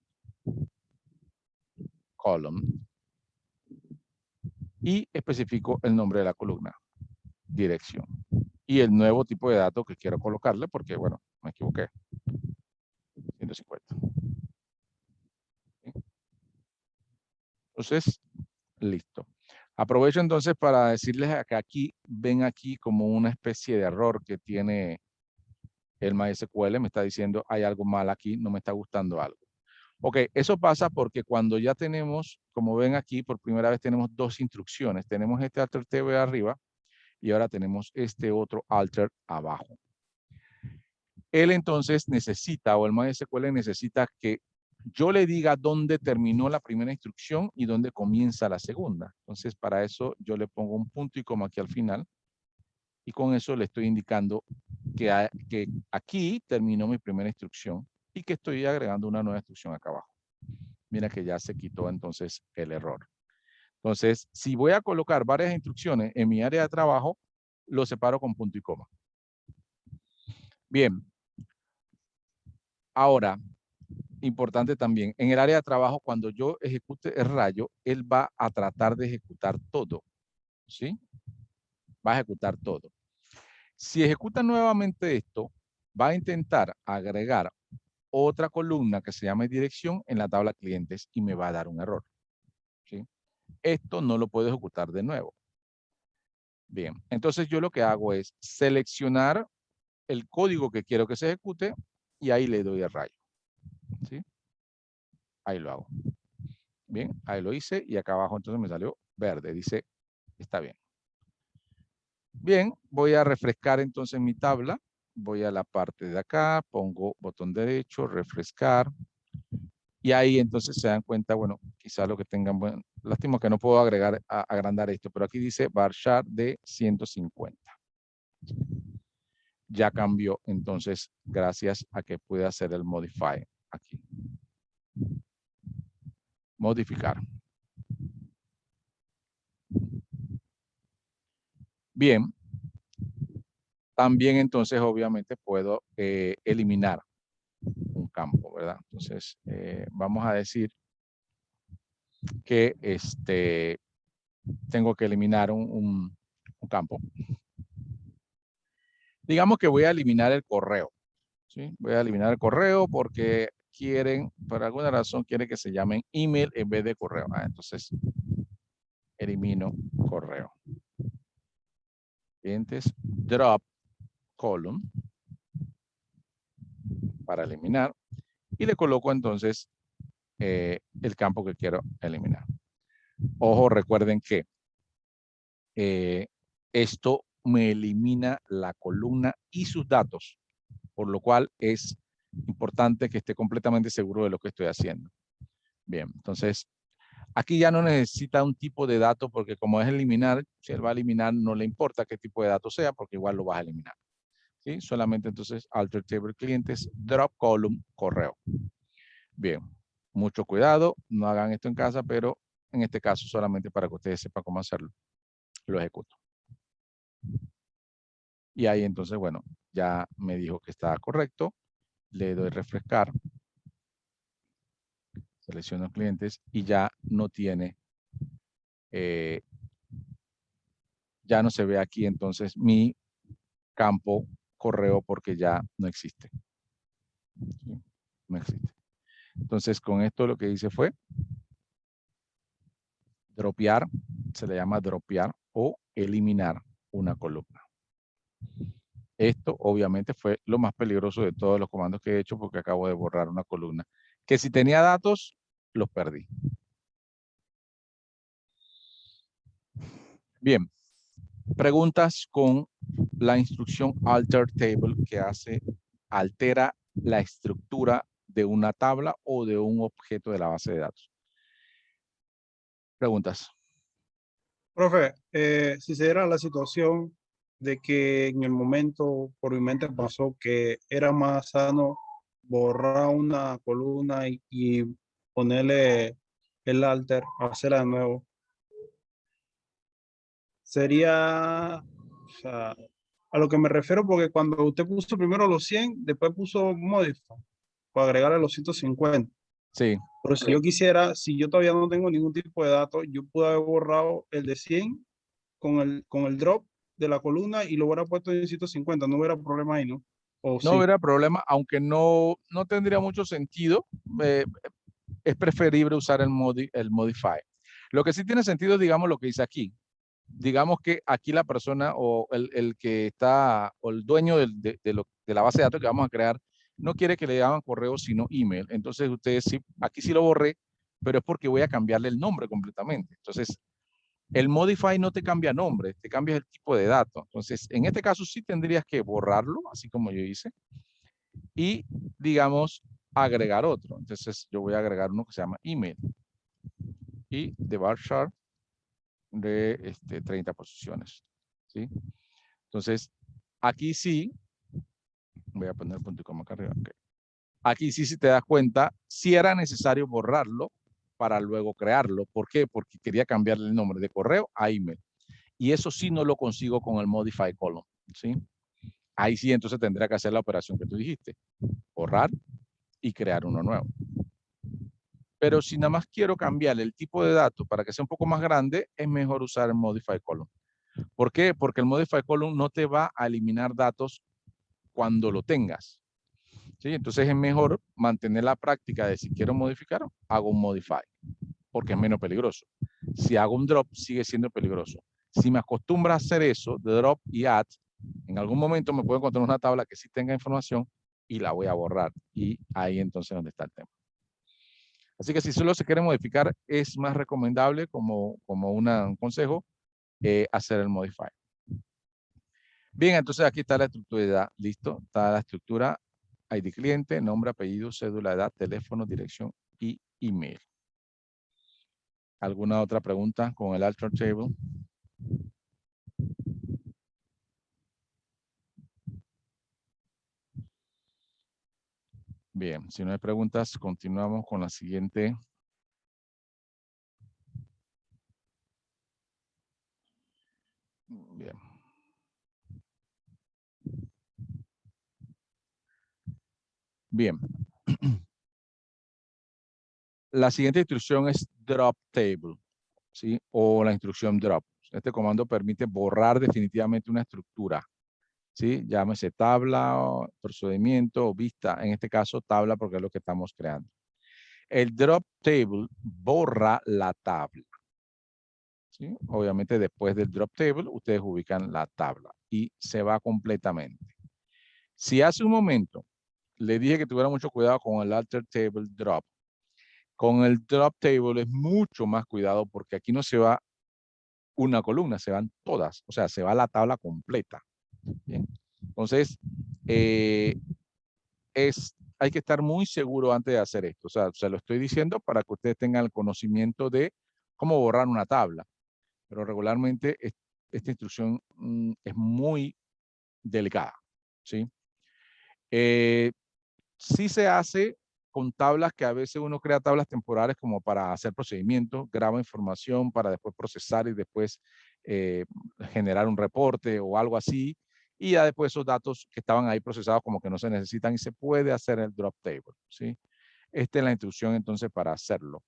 column. Y especifico el nombre de la columna. Dirección. Y el nuevo tipo de dato que quiero colocarle porque, bueno, me equivoqué. 150. Entonces, listo. Aprovecho entonces para decirles que aquí, ven aquí como una especie de error que tiene el MySQL. Me está diciendo, hay algo mal aquí, no me está gustando algo. Ok, eso pasa porque cuando ya tenemos, como ven aquí, por primera vez tenemos dos instrucciones. Tenemos este alter table arriba y ahora tenemos este otro alter abajo. Él entonces necesita, o el MySQL necesita que yo le diga dónde terminó la primera instrucción y dónde comienza la segunda. Entonces, para eso yo le pongo un punto y coma aquí al final. Y con eso le estoy indicando que aquí terminó mi primera instrucción y que estoy agregando una nueva instrucción acá abajo. Mira que ya se quitó entonces el error. Entonces, si voy a colocar varias instrucciones en mi área de trabajo, lo separo con punto y coma. Bien. Ahora, importante también, en el área de trabajo, cuando yo ejecute el rayo, él va a tratar de ejecutar todo. ¿Sí? Va a ejecutar todo. Si ejecuta nuevamente esto, va a intentar agregar otra columna que se llame dirección en la tabla clientes y me va a dar un error. ¿Sí? Esto no lo puedo ejecutar de nuevo. Bien, entonces yo lo que hago es seleccionar el código que quiero que se ejecute y ahí le doy el rayo. ¿Sí? Ahí lo hago. Bien, ahí lo hice y acá abajo entonces me salió verde. Dice, está bien. Bien, voy a refrescar entonces mi tabla. Voy a la parte de acá, pongo botón derecho, refrescar. Y ahí entonces se dan cuenta, bueno, quizás lo que tengan, bueno, lástima que no puedo agrandar esto, pero aquí dice varchar de 150. Ya cambió entonces gracias a que pude hacer el modify aquí. Modificar. Bien. También entonces obviamente puedo eliminar un campo, ¿verdad? Entonces vamos a decir que tengo que eliminar un campo. Digamos que voy a eliminar el correo. ¿Sí? Voy a eliminar el correo porque quieren, por alguna razón, quieren que se llamen email en vez de correo. Entonces, elimino correo. Clientes, drop column para eliminar y le coloco entonces el campo que quiero eliminar. Ojo, recuerden que esto me elimina la columna y sus datos, por lo cual es importante que esté completamente seguro de lo que estoy haciendo. Bien, entonces aquí ya no necesita un tipo de dato porque como es eliminar, si él va a eliminar no le importa qué tipo de dato sea porque igual lo vas a eliminar. ¿Sí? Solamente entonces alter table clientes, drop column, correo. Bien, mucho cuidado, no hagan esto en casa, pero en este caso solamente para que ustedes sepan cómo hacerlo. Lo ejecuto. Y ahí entonces, bueno, ya me dijo que estaba correcto. Le doy refrescar. Selecciono clientes y ya no tiene, ya no se ve aquí entonces mi campo correo porque ya no existe. ¿Sí? No existe. Entonces con esto lo que hice fue dropear, se le llama dropear o eliminar una columna. Esto obviamente fue lo más peligroso de todos los comandos que he hecho porque acabo de borrar una columna que si tenía datos los perdí. Bien, preguntas con la instrucción alter table que altera la estructura de una tabla o de un objeto de la base de datos. Preguntas. Profe, si se diera la situación de que en el momento por mi mente pasó que era más sano borrar una columna y ponerle el alter, hacerla de nuevo, sería, o sea, a lo que me refiero, porque cuando usted puso primero los 100, después puso modify para agregarle los 150. Sí, Pero si yo quisiera, si yo todavía no tengo ningún tipo de datos, yo pude haber borrado el de 100 con el drop de la columna y lo hubiera puesto en 150, no hubiera problema ahí, ¿no? O no sí. hubiera problema, aunque no tendría mucho sentido. Es preferible usar el modify. Lo que sí tiene sentido, digamos, lo que dice aquí. Digamos que aquí la persona o el que está, o el dueño de la base de datos que vamos a crear, no quiere que le hagan correo sino email. Entonces ustedes sí, aquí sí lo borré, pero es porque voy a cambiarle el nombre completamente. Entonces, el modify no te cambia nombre, te cambia el tipo de datos. Entonces, en este caso sí tendrías que borrarlo, así como yo hice, y, digamos, agregar otro. Entonces, yo voy a agregar uno que se llama email y de bar chart de 30 posiciones, ¿sí? Entonces, aquí sí, voy a poner el punto y coma acá arriba. Okay. Aquí sí, si te das cuenta, sí era necesario borrarlo para luego crearlo. ¿Por qué? Porque quería cambiarle el nombre de correo a email. Y eso sí no lo consigo con el modify column, ¿sí? Ahí sí entonces tendría que hacer la operación que tú dijiste. Borrar y crear uno nuevo. Pero si nada más quiero cambiar el tipo de datos para que sea un poco más grande, es mejor usar el modify column. ¿Por qué? Porque el modify column no te va a eliminar datos cuando lo tengas. ¿Sí? Entonces es mejor mantener la práctica de si quiero modificar, hago un modify, porque es menos peligroso. Si hago un drop, sigue siendo peligroso. Si me acostumbro a hacer eso, de drop y add, en algún momento me puedo encontrar una tabla que sí tenga información y la voy a borrar. Y ahí entonces es donde está el tema. Así que si solo se quiere modificar, es más recomendable como un consejo, hacer el modify. Bien, entonces aquí está la estructura, listo, está la estructura, ID cliente, nombre, apellido, cédula, edad, teléfono, dirección y email. ¿Alguna otra pregunta con el alter table? Bien, si no hay preguntas, continuamos con la siguiente. Bien. Bien. La siguiente instrucción es drop table, ¿sí? O la instrucción drop. Este comando permite borrar definitivamente una estructura, ¿sí? Llámese tabla, procedimiento o vista. En este caso, tabla porque es lo que estamos creando. El drop table borra la tabla, ¿sí? Obviamente después del drop table, ustedes ubican la tabla y se va completamente. Si hace un momento le dije que tuviera mucho cuidado con el alter table drop, con el drop table es mucho más cuidado porque aquí no se va una columna, se van todas, o sea, se va la tabla completa. Bien. Entonces, hay que estar muy seguro antes de hacer esto. O sea, se lo estoy diciendo para que ustedes tengan el conocimiento de cómo borrar una tabla. Pero regularmente esta instrucción es muy delicada, ¿sí? Sí se hace con tablas que a veces uno crea tablas temporales como para hacer procedimientos, graba información para después procesar y después generar un reporte o algo así. Y ya después esos datos que estaban ahí procesados como que no se necesitan y se puede hacer el drop table, ¿sí? Esta es la instrucción entonces para hacerlo.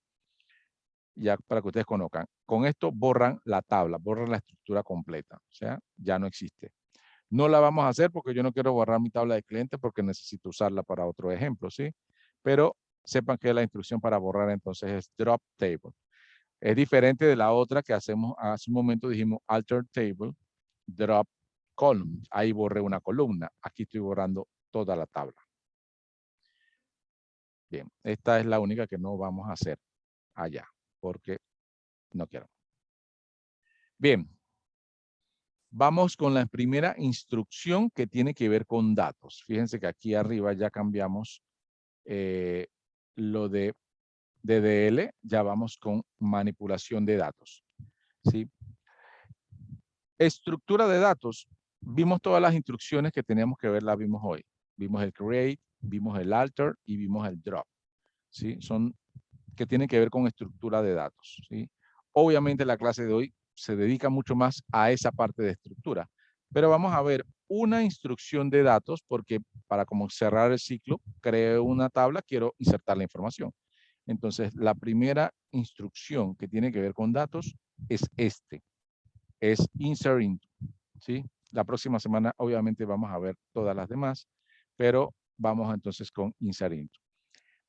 Ya para que ustedes conozcan. Con esto borran la tabla, borran la estructura completa. O sea, ya no existe. No la vamos a hacer porque yo no quiero borrar mi tabla de clientes porque necesito usarla para otro ejemplo, ¿sí? Pero sepan que la instrucción para borrar entonces es drop table. Es diferente de la otra que hacemos hace un momento, dijimos alter table, drop column. Ahí borré una columna. Aquí estoy borrando toda la tabla. Bien, esta es la única que no vamos a hacer allá porque no quiero. Bien, vamos con la primera instrucción que tiene que ver con datos. Fíjense que aquí arriba ya cambiamos lo de DDL, ya vamos con manipulación de datos. ¿Sí? Estructura de datos. Vimos todas las instrucciones que teníamos que ver, las vimos hoy. Vimos el create, vimos el alter y vimos el drop. ¿Sí? Son que tienen que ver con estructura de datos. ¿Sí? Obviamente la clase de hoy se dedica mucho más a esa parte de estructura, pero vamos a ver una instrucción de datos porque para como cerrar el ciclo, creo una tabla, quiero insertar la información. Entonces, la primera instrucción que tiene que ver con datos es es insert into, ¿sí? La próxima semana obviamente vamos a ver todas las demás, pero vamos entonces con insert into.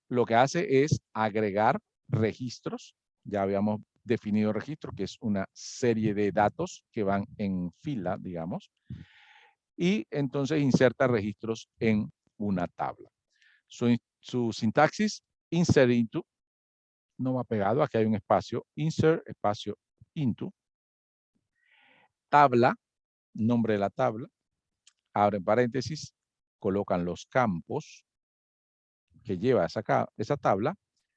Lo que hace es agregar registros. Ya habíamos definido registro, que es una serie de datos que van en fila, digamos. Y entonces inserta registros en una tabla. Su sintaxis, insert into, no va pegado. Aquí hay un espacio, insert, espacio, into. Tabla, nombre de la tabla. Abren paréntesis, colocan los campos que lleva esa tabla,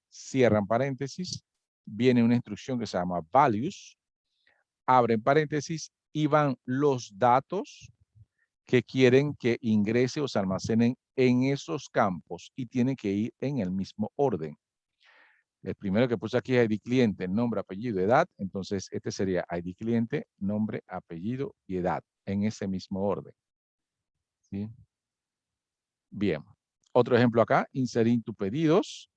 cierran paréntesis, viene una instrucción que se llama values, abren paréntesis y van los datos que quieren que ingrese o se almacenen en esos campos y tiene que ir en el mismo orden. El primero que puse aquí es ID cliente, nombre, apellido, edad. Entonces, este sería ID cliente, nombre, apellido y edad en ese mismo orden. ¿Sí? Bien. Otro ejemplo acá, inserir tu pedidos.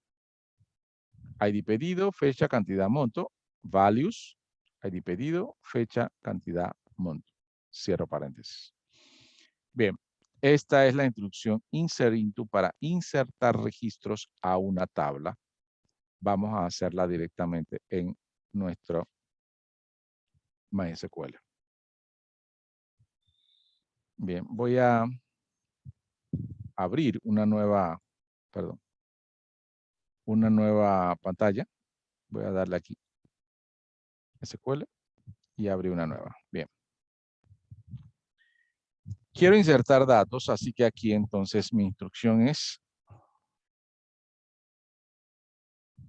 ID pedido, fecha, cantidad, monto. Values, ID pedido, fecha, cantidad, monto. Cierro paréntesis. Bien, esta es la instrucción insert into para insertar registros a una tabla. Vamos a hacerla directamente en nuestro MySQL. Bien, voy a abrir una nueva pantalla. Voy a darle aquí SQL y abrir una nueva. Bien. Quiero insertar datos, así que aquí entonces mi instrucción es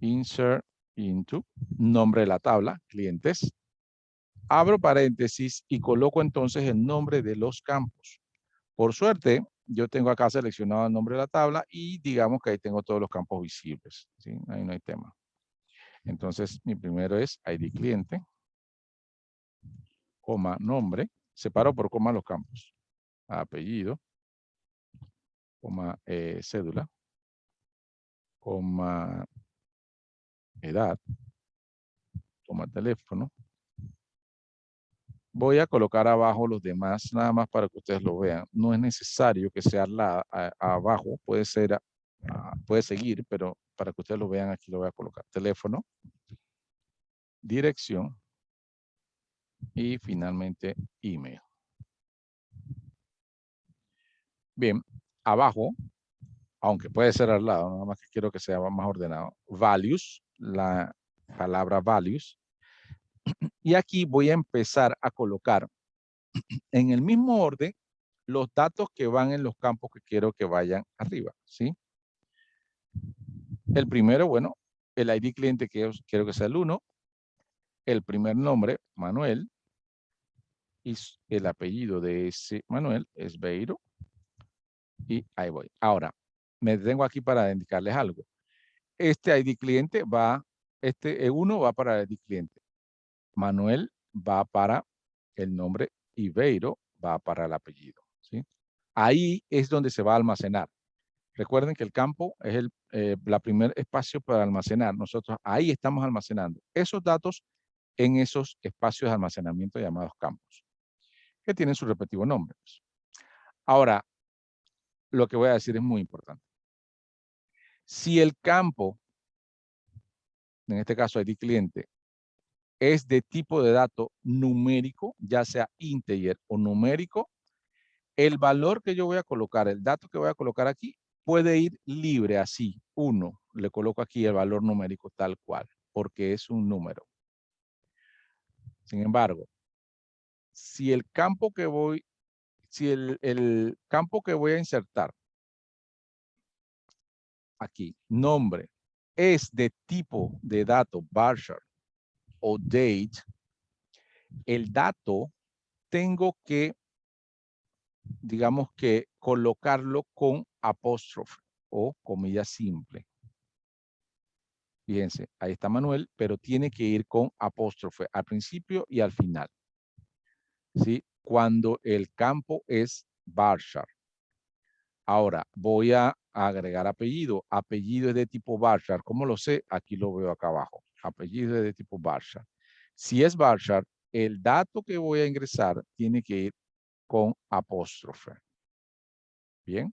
insert into, nombre de la tabla, clientes. Abro paréntesis y coloco entonces el nombre de los campos. Por suerte, yo tengo acá seleccionado el nombre de la tabla y digamos que ahí tengo todos los campos visibles. ¿Sí? Ahí no hay tema. Entonces, mi primero es ID cliente, coma, nombre. Separo por coma los campos. Apellido, coma, cédula, coma, edad, coma, teléfono. Voy a colocar abajo los demás, nada más para que ustedes lo vean. No es necesario que sea abajo, puede ser, puede seguir, pero para que ustedes lo vean, aquí lo voy a colocar. Teléfono, dirección y finalmente email. Bien, abajo, aunque puede ser al lado, nada más que quiero que sea más ordenado. Values, la palabra values. Y aquí voy a empezar a colocar en el mismo orden los datos que van en los campos que quiero que vayan arriba, ¿sí? El primero, bueno, el ID cliente que quiero que sea el 1, el primer nombre, Manuel, y el apellido de ese Manuel es Beiro, y ahí voy. Ahora, me detengo aquí para indicarles algo. Este ID cliente va, este E1 va para el ID cliente, Manuel va para el nombre y Beiro va para el apellido. ¿sí? Ahí es donde se va a almacenar. Recuerden que el campo es la primer espacio para almacenar. Nosotros ahí estamos almacenando esos datos en esos espacios de almacenamiento llamados campos, que tienen su respectivo nombre. Ahora, lo que voy a decir es muy importante. Si el campo, en este caso ID cliente, es de tipo de dato numérico, ya sea integer o numérico, el valor que yo voy a colocar, el dato que voy a colocar aquí, puede ir libre así. 1, le coloco aquí el valor numérico tal cual, porque es un número. Sin embargo, si el campo que voy, si el campo que voy a insertar aquí, nombre, es de tipo de dato varchar o date, el dato tengo que, digamos que, colocarlo con apóstrofe o comilla simple. Fíjense, ahí está Manuel, pero tiene que ir con apóstrofe al principio y al final. ¿Sí? Cuando el campo es varchar. Ahora, voy a agregar apellido. Apellido es de tipo varchar. ¿Cómo lo sé? Aquí lo veo acá abajo. Apellido es de tipo varchar. Si es varchar, el dato que voy a ingresar tiene que ir con apóstrofe. Bien.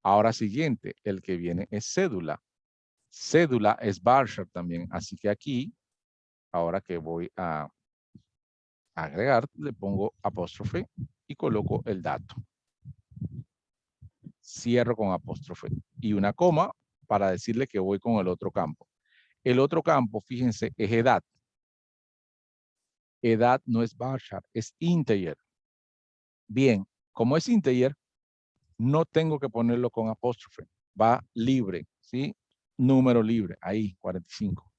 Ahora siguiente, el que viene es cédula. Cédula es varchar también. Así que aquí, ahora que voy a agregar, le pongo apóstrofe y coloco el dato. Cierro con apóstrofe y una coma para decirle que voy con el otro campo. El otro campo, fíjense, es edad. Edad no es varchar, es integer. Bien, como es integer, no tengo que ponerlo con apóstrofe. Va libre, ¿sí? Número libre, ahí, 45.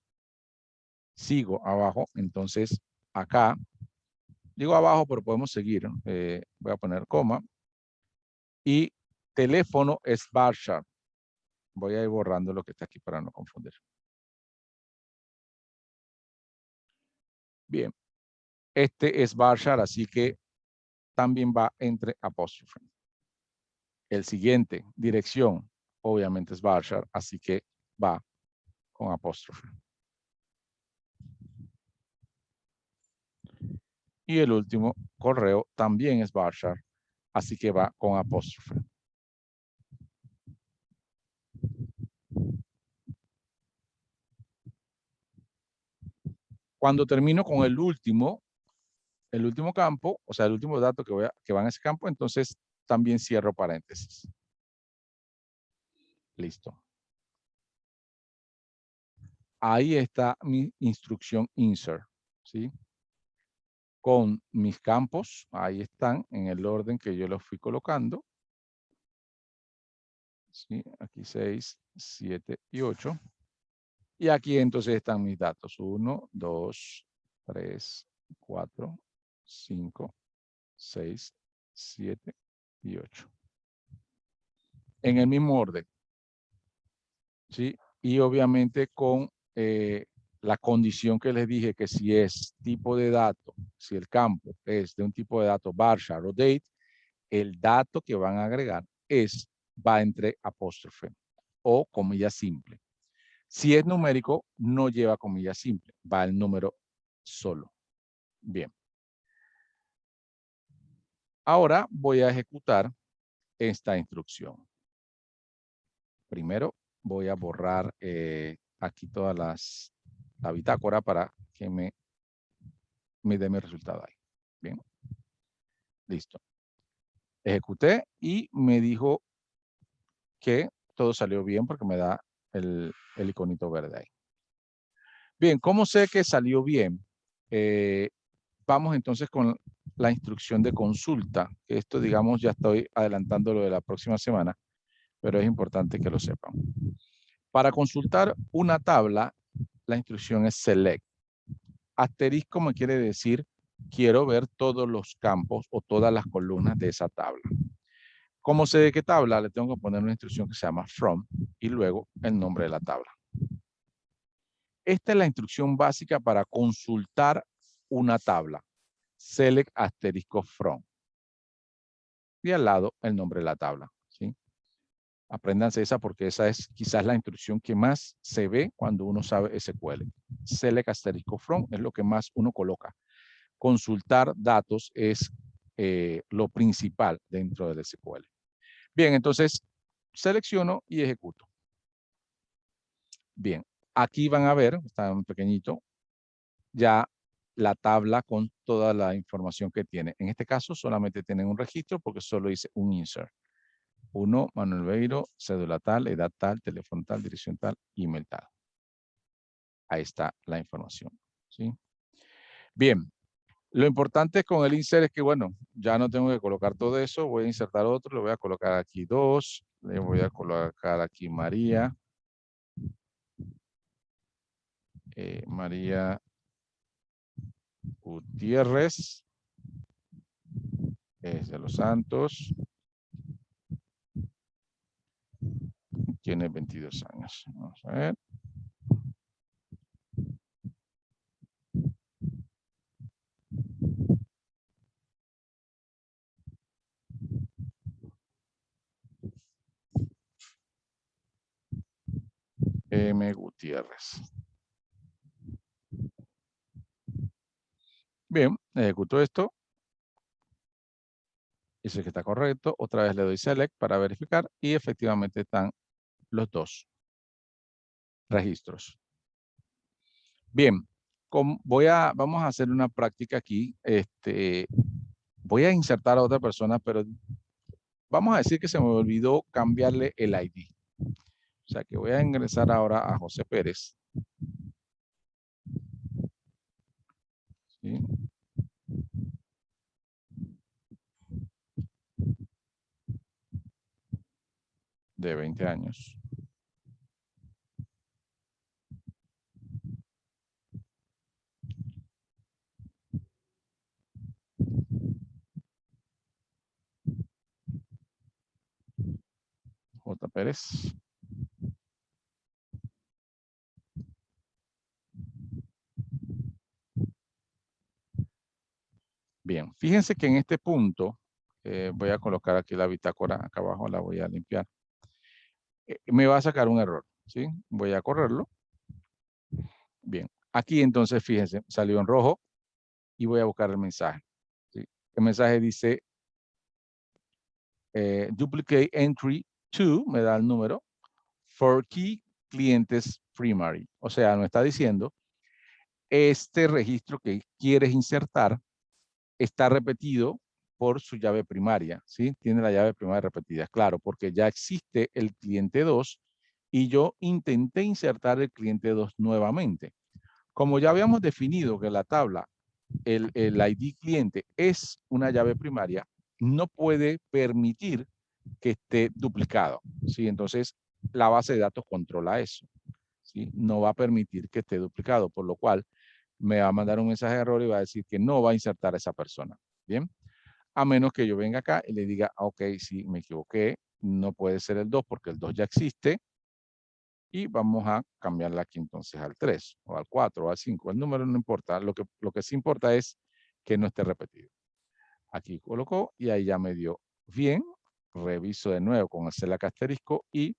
Sigo abajo, entonces acá, digo abajo, pero podemos seguir. Voy a poner coma. Y teléfono es varchar. Voy a ir borrando lo que está aquí para no confundir. Bien, este es varchar, así que también va entre apóstrofe. El siguiente, dirección, obviamente es varchar, así que va con apóstrofe. Y el último, correo, también es varchar, así que va con apóstrofe. Cuando termino con el último campo, o sea, el último dato que va en ese campo, entonces también cierro paréntesis. Listo. Ahí está mi instrucción insert, ¿sí? Con mis campos, ahí están en el orden que yo los fui colocando. ¿Sí? Aquí 6, 7 y 8. Y aquí entonces están mis datos. 1, 2, 3, 4, 5, 6, 7 y 8. En el mismo orden. ¿Sí? Y obviamente con la condición que les dije que si es tipo de dato, si el campo es de un tipo de dato varchar o date, el dato que van a agregar va entre apóstrofe o comilla simple. Si es numérico, no lleva comilla simple, va el número solo. Bien. Ahora voy a ejecutar esta instrucción. Primero voy a borrar aquí todas la bitácora para que me dé mi resultado ahí. Bien. Listo. Ejecuté y me dijo que todo salió bien porque me da el iconito verde ahí. Bien, ¿cómo sé que salió bien? Vamos entonces con la instrucción de consulta. Esto, digamos, ya estoy adelantando lo de la próxima semana, pero es importante que lo sepan. Para consultar una tabla, la instrucción es select. Asterisco me quiere decir, quiero ver todos los campos o todas las columnas de esa tabla. ¿Cómo sé de qué tabla? Le tengo que poner una instrucción que se llama from y luego el nombre de la tabla. Esta es la instrucción básica para consultar una tabla. Select asterisco from. y al lado el nombre de la tabla, ¿sí? Apréndanse esa porque esa es quizás la instrucción que más se ve cuando uno sabe SQL. Select asterisco from es lo que más uno coloca. Consultar datos es lo principal dentro del SQL. Bien, entonces selecciono y ejecuto. Bien, aquí van a ver, está en pequeñito, ya la tabla con toda la información que tiene. En este caso solamente tienen un registro porque solo hice un insert. 1, Manuel Beiro, cédula tal, edad tal, teléfono tal, dirección tal, email tal. Ahí está la información, ¿sí? Bien, lo importante con el insert es que, bueno, ya no tengo que colocar todo eso. Voy a insertar otro, le voy a colocar aquí 2, le voy a colocar aquí María. María Gutiérrez. Es de Los Santos. Tiene 22 años. Vamos a ver. M. Gutiérrez. Bien, ejecuto esto. Dice que está correcto. Otra vez le doy select para verificar y efectivamente están los dos registros. Bien, vamos a hacer una práctica aquí. Voy a insertar a otra persona, pero vamos a decir que se me olvidó cambiarle el ID. O sea que voy a ingresar ahora a José Pérez. ¿Sí? De 20 años. J. Pérez. Bien, fíjense que en este punto, voy a colocar aquí la bitácora, acá abajo la voy a limpiar. Me va a sacar un error, ¿sí? Voy a correrlo. Bien, aquí entonces fíjense, salió en rojo y voy a buscar el mensaje. ¿Sí? El mensaje dice, duplicate entry 2, me da el número, for key clientes primary. O sea, me está diciendo, este registro que quieres insertar está repetido por su llave primaria, ¿sí? Tiene la llave primaria repetida, claro, porque ya existe el cliente 2 y yo intenté insertar el cliente 2 nuevamente. Como ya habíamos definido que la tabla, el ID cliente es una llave primaria, no puede permitir que esté duplicado, ¿sí? Entonces, la base de datos controla eso, ¿sí? No va a permitir que esté duplicado, por lo cual me va a mandar un mensaje de error y va a decir que no va a insertar a esa persona, ¿bien? A menos que yo venga acá y le diga, ok, sí, me equivoqué, no puede ser el 2 porque el 2 ya existe, y vamos a cambiarla aquí entonces al 3, o al 4, o al 5. El número no importa, lo que sí importa es que no esté repetido. Aquí colocó y ahí ya me dio bien. Reviso de nuevo con el select asterisco y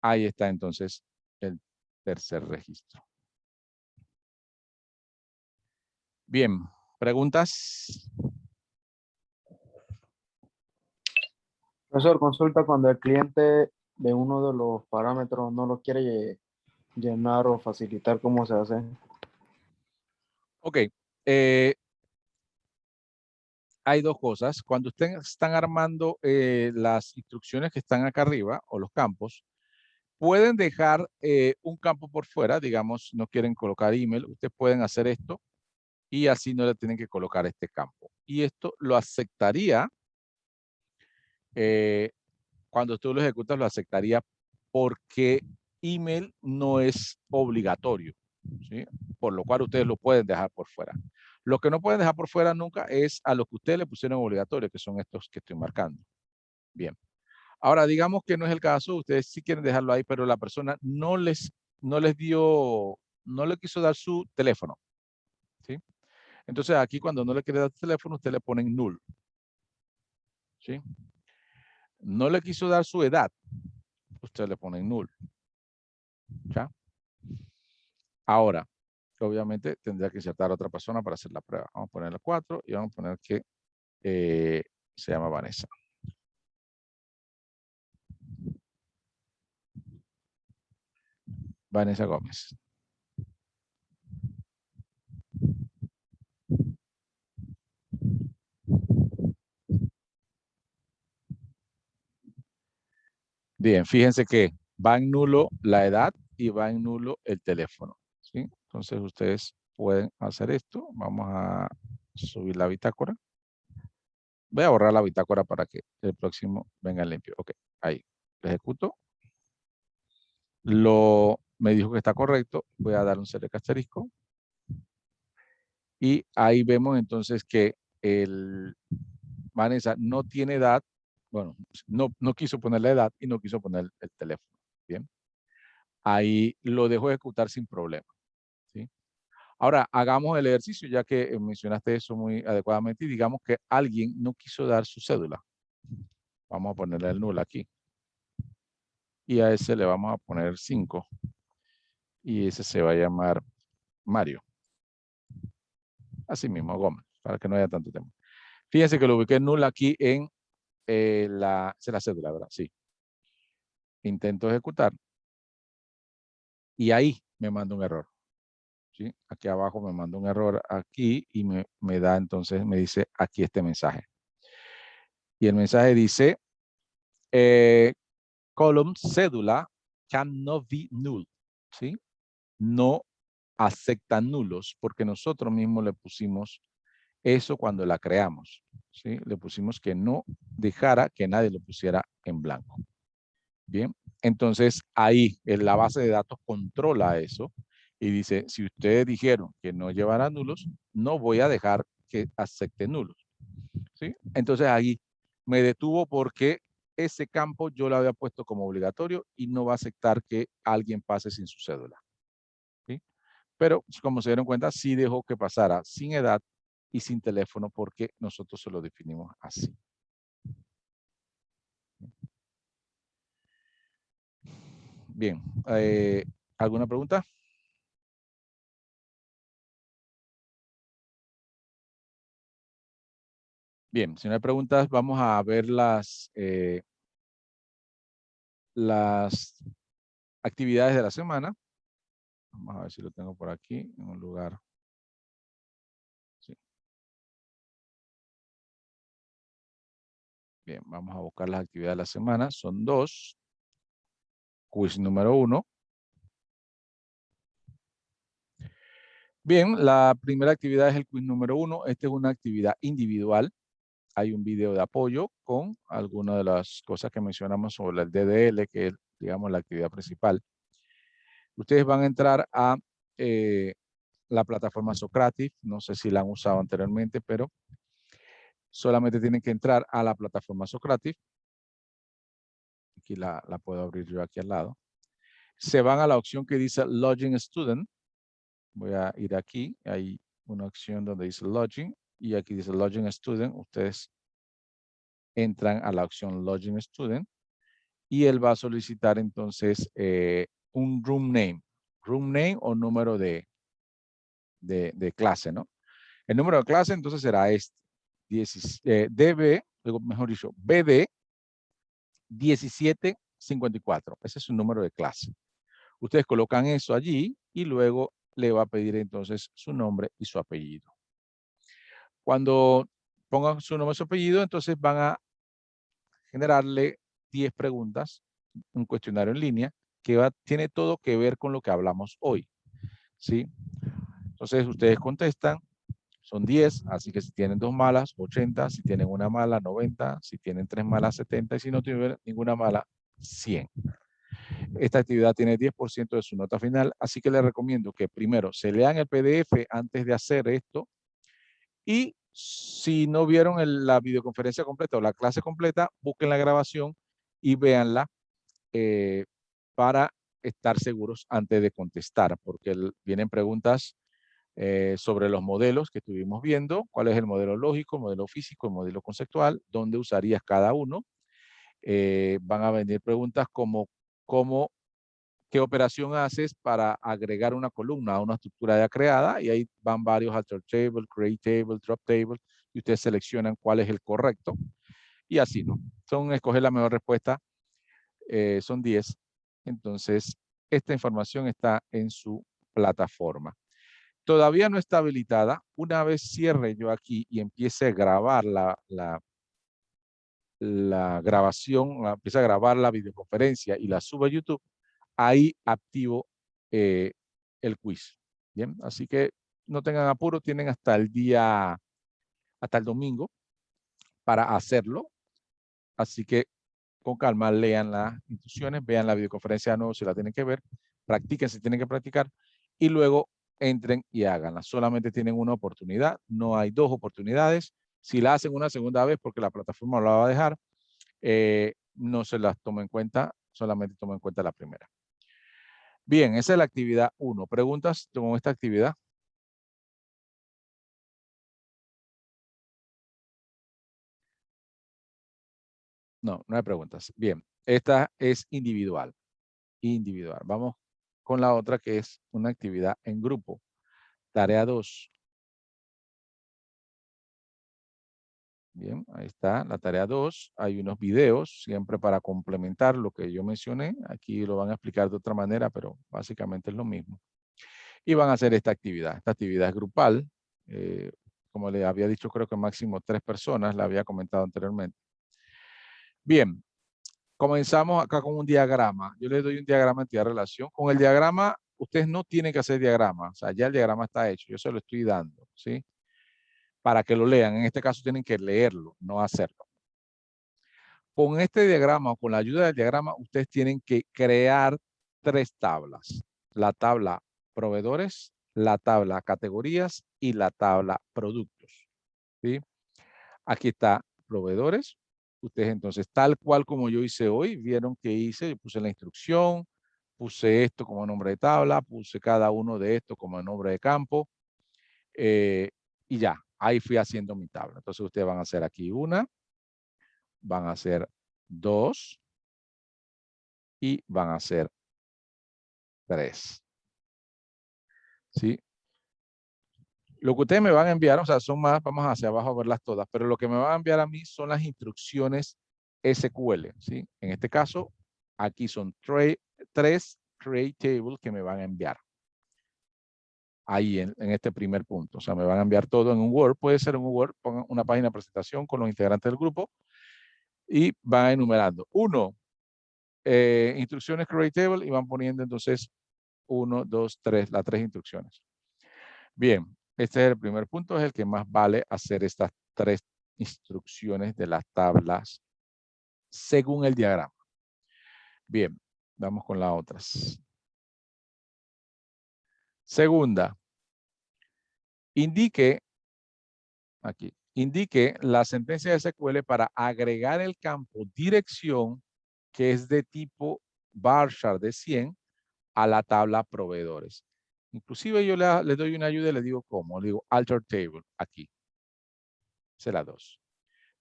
ahí está entonces el tercer registro. Bien, ¿preguntas? Profesor, consulta cuando el cliente de uno de los parámetros no lo quiere llenar o facilitar, ¿cómo se hace? Ok. Hay dos cosas. Cuando ustedes están armando las instrucciones que están acá arriba o los campos, pueden dejar un campo por fuera, digamos, no quieren colocar email, ustedes pueden hacer esto y así no le tienen que colocar este campo. Y esto lo aceptaría, cuando tú lo ejecutas, lo aceptaría porque email no es obligatorio, ¿sí? Por lo cual ustedes lo pueden dejar por fuera. Lo que no pueden dejar por fuera nunca es a los que ustedes le pusieron obligatorio, que son estos que estoy marcando. Bien. Ahora, digamos que no es el caso, ustedes sí quieren dejarlo ahí, pero la persona no les dio, no le quiso dar su teléfono, ¿sí? Entonces aquí cuando no le quiere dar teléfono, usted le ponen null, ¿sí? No le quiso dar su edad, usted le pone null. ¿Ya? Ahora, obviamente tendría que insertar a otra persona para hacer la prueba. Vamos a ponerle 4 y vamos a poner que se llama Vanessa. Vanessa Gómez. Bien, fíjense que va en nulo la edad y va en nulo el teléfono, ¿sí? Entonces ustedes pueden hacer esto. Vamos a subir la bitácora. Voy a borrar la bitácora para que el próximo venga limpio. Ok, ahí. Lo ejecuto. Me dijo que está correcto. Voy a dar un select asterisco. Y ahí vemos entonces que el Vanessa no tiene edad. Bueno, no quiso poner la edad y no quiso poner el teléfono. Bien. Ahí lo dejo ejecutar sin problema. ¿Sí? Ahora, hagamos el ejercicio, ya que mencionaste eso muy adecuadamente, y digamos que alguien no quiso dar su cédula. Vamos a ponerle el null aquí. Y a ese le vamos a poner 5. Y ese se va a llamar Mario. Así mismo, Gómez, para que no haya tanto tema. Fíjense que lo ubiqué null aquí en la cédula, ¿verdad? Sí. Intento ejecutar. Y ahí me manda un error. ¿Sí? Aquí abajo me manda un error aquí y me da entonces, me dice aquí este mensaje. Y el mensaje dice, column cédula cannot be null. ¿Sí? No acepta nulos porque nosotros mismos le pusimos eso cuando la creamos. ¿Sí? Le pusimos que no dejara que nadie lo pusiera en blanco. Bien, entonces ahí en la base de datos controla eso y dice, si ustedes dijeron que no llevará nulos, no voy a dejar que acepte nulos. ¿Sí? Entonces ahí me detuvo porque ese campo yo lo había puesto como obligatorio y no va a aceptar que alguien pase sin su cédula. ¿Sí? Pero como se dieron cuenta, sí dejó que pasara sin edad y sin teléfono porque nosotros se lo definimos así. Bien, ¿alguna pregunta? Bien, si no hay preguntas, vamos a ver las actividades de la semana. Vamos a ver si lo tengo por aquí, en un lugar. Sí. Bien, vamos a buscar las actividades de la semana. Son 2. Quiz número 1. Bien, la primera actividad es el quiz número 1. Esta es una actividad individual. Hay un video de apoyo con algunas de las cosas que mencionamos sobre el DDL, que es, digamos, la actividad principal. Ustedes van a entrar a la plataforma Socrative. No sé si la han usado anteriormente, pero solamente tienen que entrar a la plataforma Socrative. Aquí la puedo abrir yo aquí al lado. Se van a la opción que dice Login Student. Voy a ir aquí. Hay una opción donde dice Login y aquí dice Login Student. Ustedes entran a la opción Login Student y él va a solicitar entonces un room name o número de clase, ¿no? El número de clase entonces será este, mejor dicho, BD 1754. Ese es su número de clase. Ustedes colocan eso allí y luego le va a pedir entonces su nombre y su apellido. Cuando pongan su nombre y su apellido, entonces van a generarle 10 preguntas, un cuestionario en línea que tiene todo que ver con lo que hablamos hoy. ¿Sí? Entonces ustedes contestan, son 10, así que si tienen 2 malas, 80, si tienen una mala, 90, si tienen 3 malas, 70, y si no tienen ninguna mala, 100. Esta actividad tiene 10% de su nota final, así que les recomiendo que primero se lean el PDF antes de hacer esto y si no vieron la videoconferencia completa o la clase completa, busquen la grabación y véanla para estar seguros antes de contestar, porque vienen preguntas sobre los modelos que estuvimos viendo, cuál es el modelo lógico, el modelo físico, el modelo conceptual, dónde usarías cada uno. Van a venir preguntas como ¿qué operación haces para agregar una columna a una estructura ya creada? Y ahí van varios alter table, create table, drop table, y ustedes seleccionan cuál es el correcto. Y así, ¿no? Son escoger la mejor respuesta, son 10. Entonces, esta información está en su plataforma. Todavía no está habilitada. Una vez cierre yo aquí y empiece a grabar la grabación, empiece a grabar la videoconferencia y la subo a YouTube, ahí activo el quiz. Bien, así que no tengan apuro, tienen hasta el domingo para hacerlo. Así que con calma lean las instrucciones, vean la videoconferencia de nuevo si la tienen que ver, practiquen si tienen que practicar y luego entren y háganla. Solamente tienen una oportunidad, no hay dos oportunidades. Si la hacen una segunda vez porque la plataforma la va a dejar, no se las toma en cuenta, solamente toma en cuenta la primera. Bien, esa es la actividad 1. ¿Preguntas con esta actividad? No, no hay preguntas. Bien, esta es individual. Individual. Vamos con la otra que es una actividad en grupo. Tarea 2. Bien, ahí está la tarea 2. Hay unos videos siempre para complementar lo que yo mencioné. Aquí lo van a explicar de otra manera, pero básicamente es lo mismo. Y van a hacer esta actividad. Esta actividad es grupal. Como le había dicho, creo que máximo 3 personas, la había comentado anteriormente. Bien, comenzamos acá con un diagrama. Yo les doy un diagrama de entidad relación. Con el diagrama, ustedes no tienen que hacer diagrama. O sea, ya el diagrama está hecho. Yo se lo estoy dando, ¿sí? Para que lo lean. En este caso tienen que leerlo, no hacerlo. Con este diagrama o con la ayuda del diagrama, ustedes tienen que crear 3 tablas. La tabla proveedores, la tabla categorías y la tabla productos, ¿sí? Aquí está proveedores. Ustedes entonces, tal cual como yo hice hoy, vieron que hice, yo puse la instrucción, puse esto como nombre de tabla, puse cada uno de estos como nombre de campo, y ya, ahí fui haciendo mi tabla. Entonces ustedes van a hacer aquí una, van a hacer 2 y van a hacer 3. ¿Sí? Lo que ustedes me van a enviar, o sea, son más, vamos hacia abajo a verlas todas, pero lo que me van a enviar a mí son las instrucciones SQL, ¿sí? En este caso, aquí son 3 create tables que me van a enviar. Ahí en este primer punto. O sea, me van a enviar todo en un Word. Puede ser en un Word, pongan una página de presentación con los integrantes del grupo y van enumerando. 1, instrucciones create table y van poniendo entonces 1, 2, 3, las 3 instrucciones. Bien, este es el primer punto, es el que más vale hacer estas 3 instrucciones de las tablas según el diagrama. Bien, vamos con las otras. Segunda, indique la sentencia de SQL para agregar el campo dirección que es de tipo varchar de 100 a la tabla proveedores. Inclusive yo le doy una ayuda y le digo cómo. Le digo alter table aquí. Esa es la 2.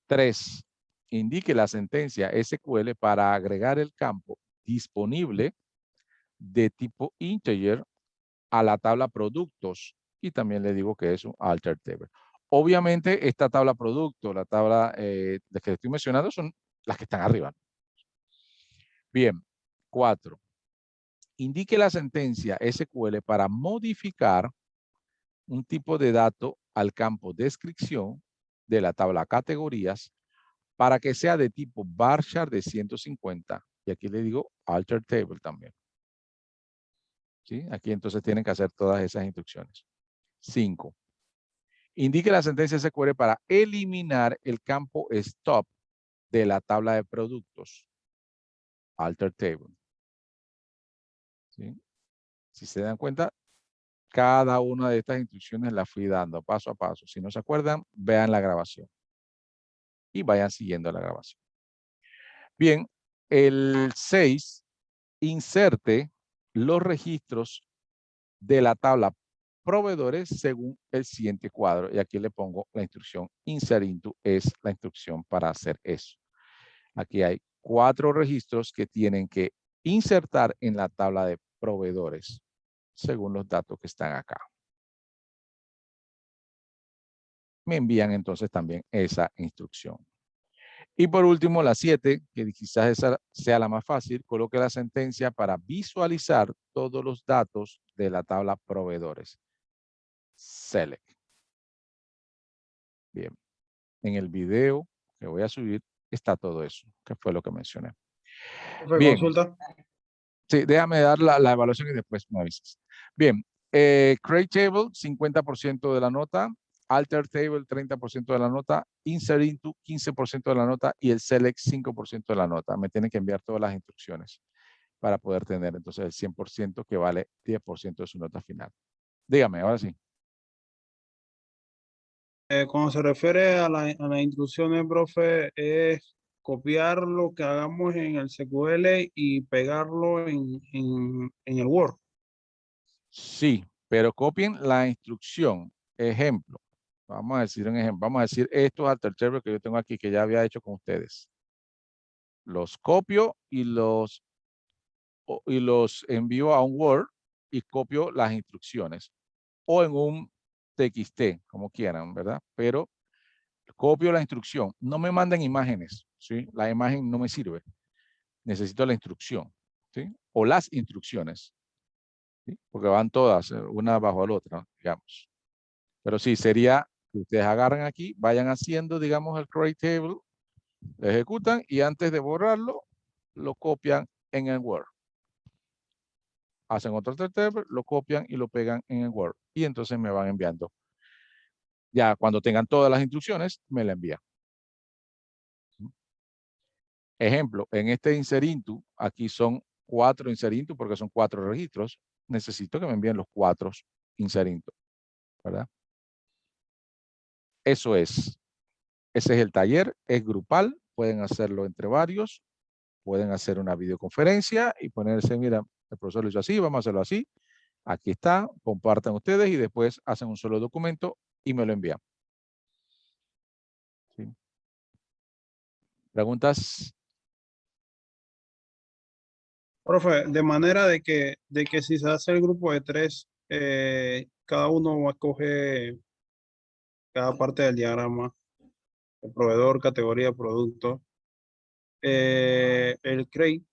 3. Indique la sentencia SQL para agregar el campo disponible de tipo integer a la tabla productos. Y también le digo que es un alter table. Obviamente, esta tabla producto, la tabla de que estoy mencionando son las que están arriba. Bien. 4. Indique la sentencia SQL para modificar un tipo de dato al campo descripción de la tabla categorías para que sea de tipo varchar de 150. Y aquí le digo alter table también. ¿Sí? Aquí entonces tienen que hacer todas esas instrucciones. 5. Indique la sentencia SQL para eliminar el campo stop de la tabla de productos. Alter table. ¿Sí? Si se dan cuenta, cada una de estas instrucciones las fui dando paso a paso. Si no se acuerdan, vean la grabación. Y vayan siguiendo la grabación. Bien, el 6, inserte los registros de la tabla proveedores según el siguiente cuadro. Y aquí le pongo la instrucción insert into, es la instrucción para hacer eso. Aquí hay 4 registros que tienen que insertar en la tabla de proveedores según los datos que están acá. Me envían entonces también esa instrucción. Y por último, la 7, que quizás esa sea la más fácil, coloque la sentencia para visualizar todos los datos de la tabla proveedores. Select. Bien. En el video que voy a subir está todo eso, que fue lo que mencioné. Profe, Bien. consulta. Sí, déjame dar la evaluación y después me avisas. Bien. Create Table, 50% de la nota. Alter Table, 30% de la nota. Insert Into, 15% de la nota. Y el Select, 5% de la nota. Me tienen que enviar todas las instrucciones para poder tener entonces el 100% que vale 10% de su nota final. Dígame, ahora sí. Cuando se refiere a las instrucciones, profe, es copiar lo que hagamos en el SQL y pegarlo en el Word. Sí, pero copien la instrucción. Ejemplo. Vamos a decir un ejemplo. Vamos a decir estos alter table que yo tengo aquí que ya había hecho con ustedes. Los copio y los envío a un Word y copio las instrucciones. O en un TXT, como quieran, ¿verdad? Pero copio la instrucción. No me manden imágenes, ¿sí? La imagen no me sirve. Necesito la instrucción, ¿sí? O las instrucciones, ¿sí? Porque van todas, una bajo la otra, digamos. Pero sí, sería que ustedes agarran aquí, vayan haciendo, digamos, el create table, lo ejecutan y antes de borrarlo, lo copian en el Word. Hacen otro table, lo copian y lo pegan en el Word. Y entonces me van enviando. Ya cuando tengan todas las instrucciones, me la envían. Ejemplo, en este insert into, aquí son 4 insert into porque son 4 registros. Necesito que me envíen los 4 insert into, ¿verdad? Eso es. Ese es el taller, es grupal, pueden hacerlo entre varios, pueden hacer una videoconferencia y ponerse, mira, el profesor lo hizo así, vamos a hacerlo así. Aquí está, compartan ustedes y después hacen un solo documento y me lo envían. ¿Sí? ¿Preguntas? Profe, de manera de que si se hace el grupo de 3, cada uno escoge cada parte del diagrama, el proveedor, categoría, producto. El create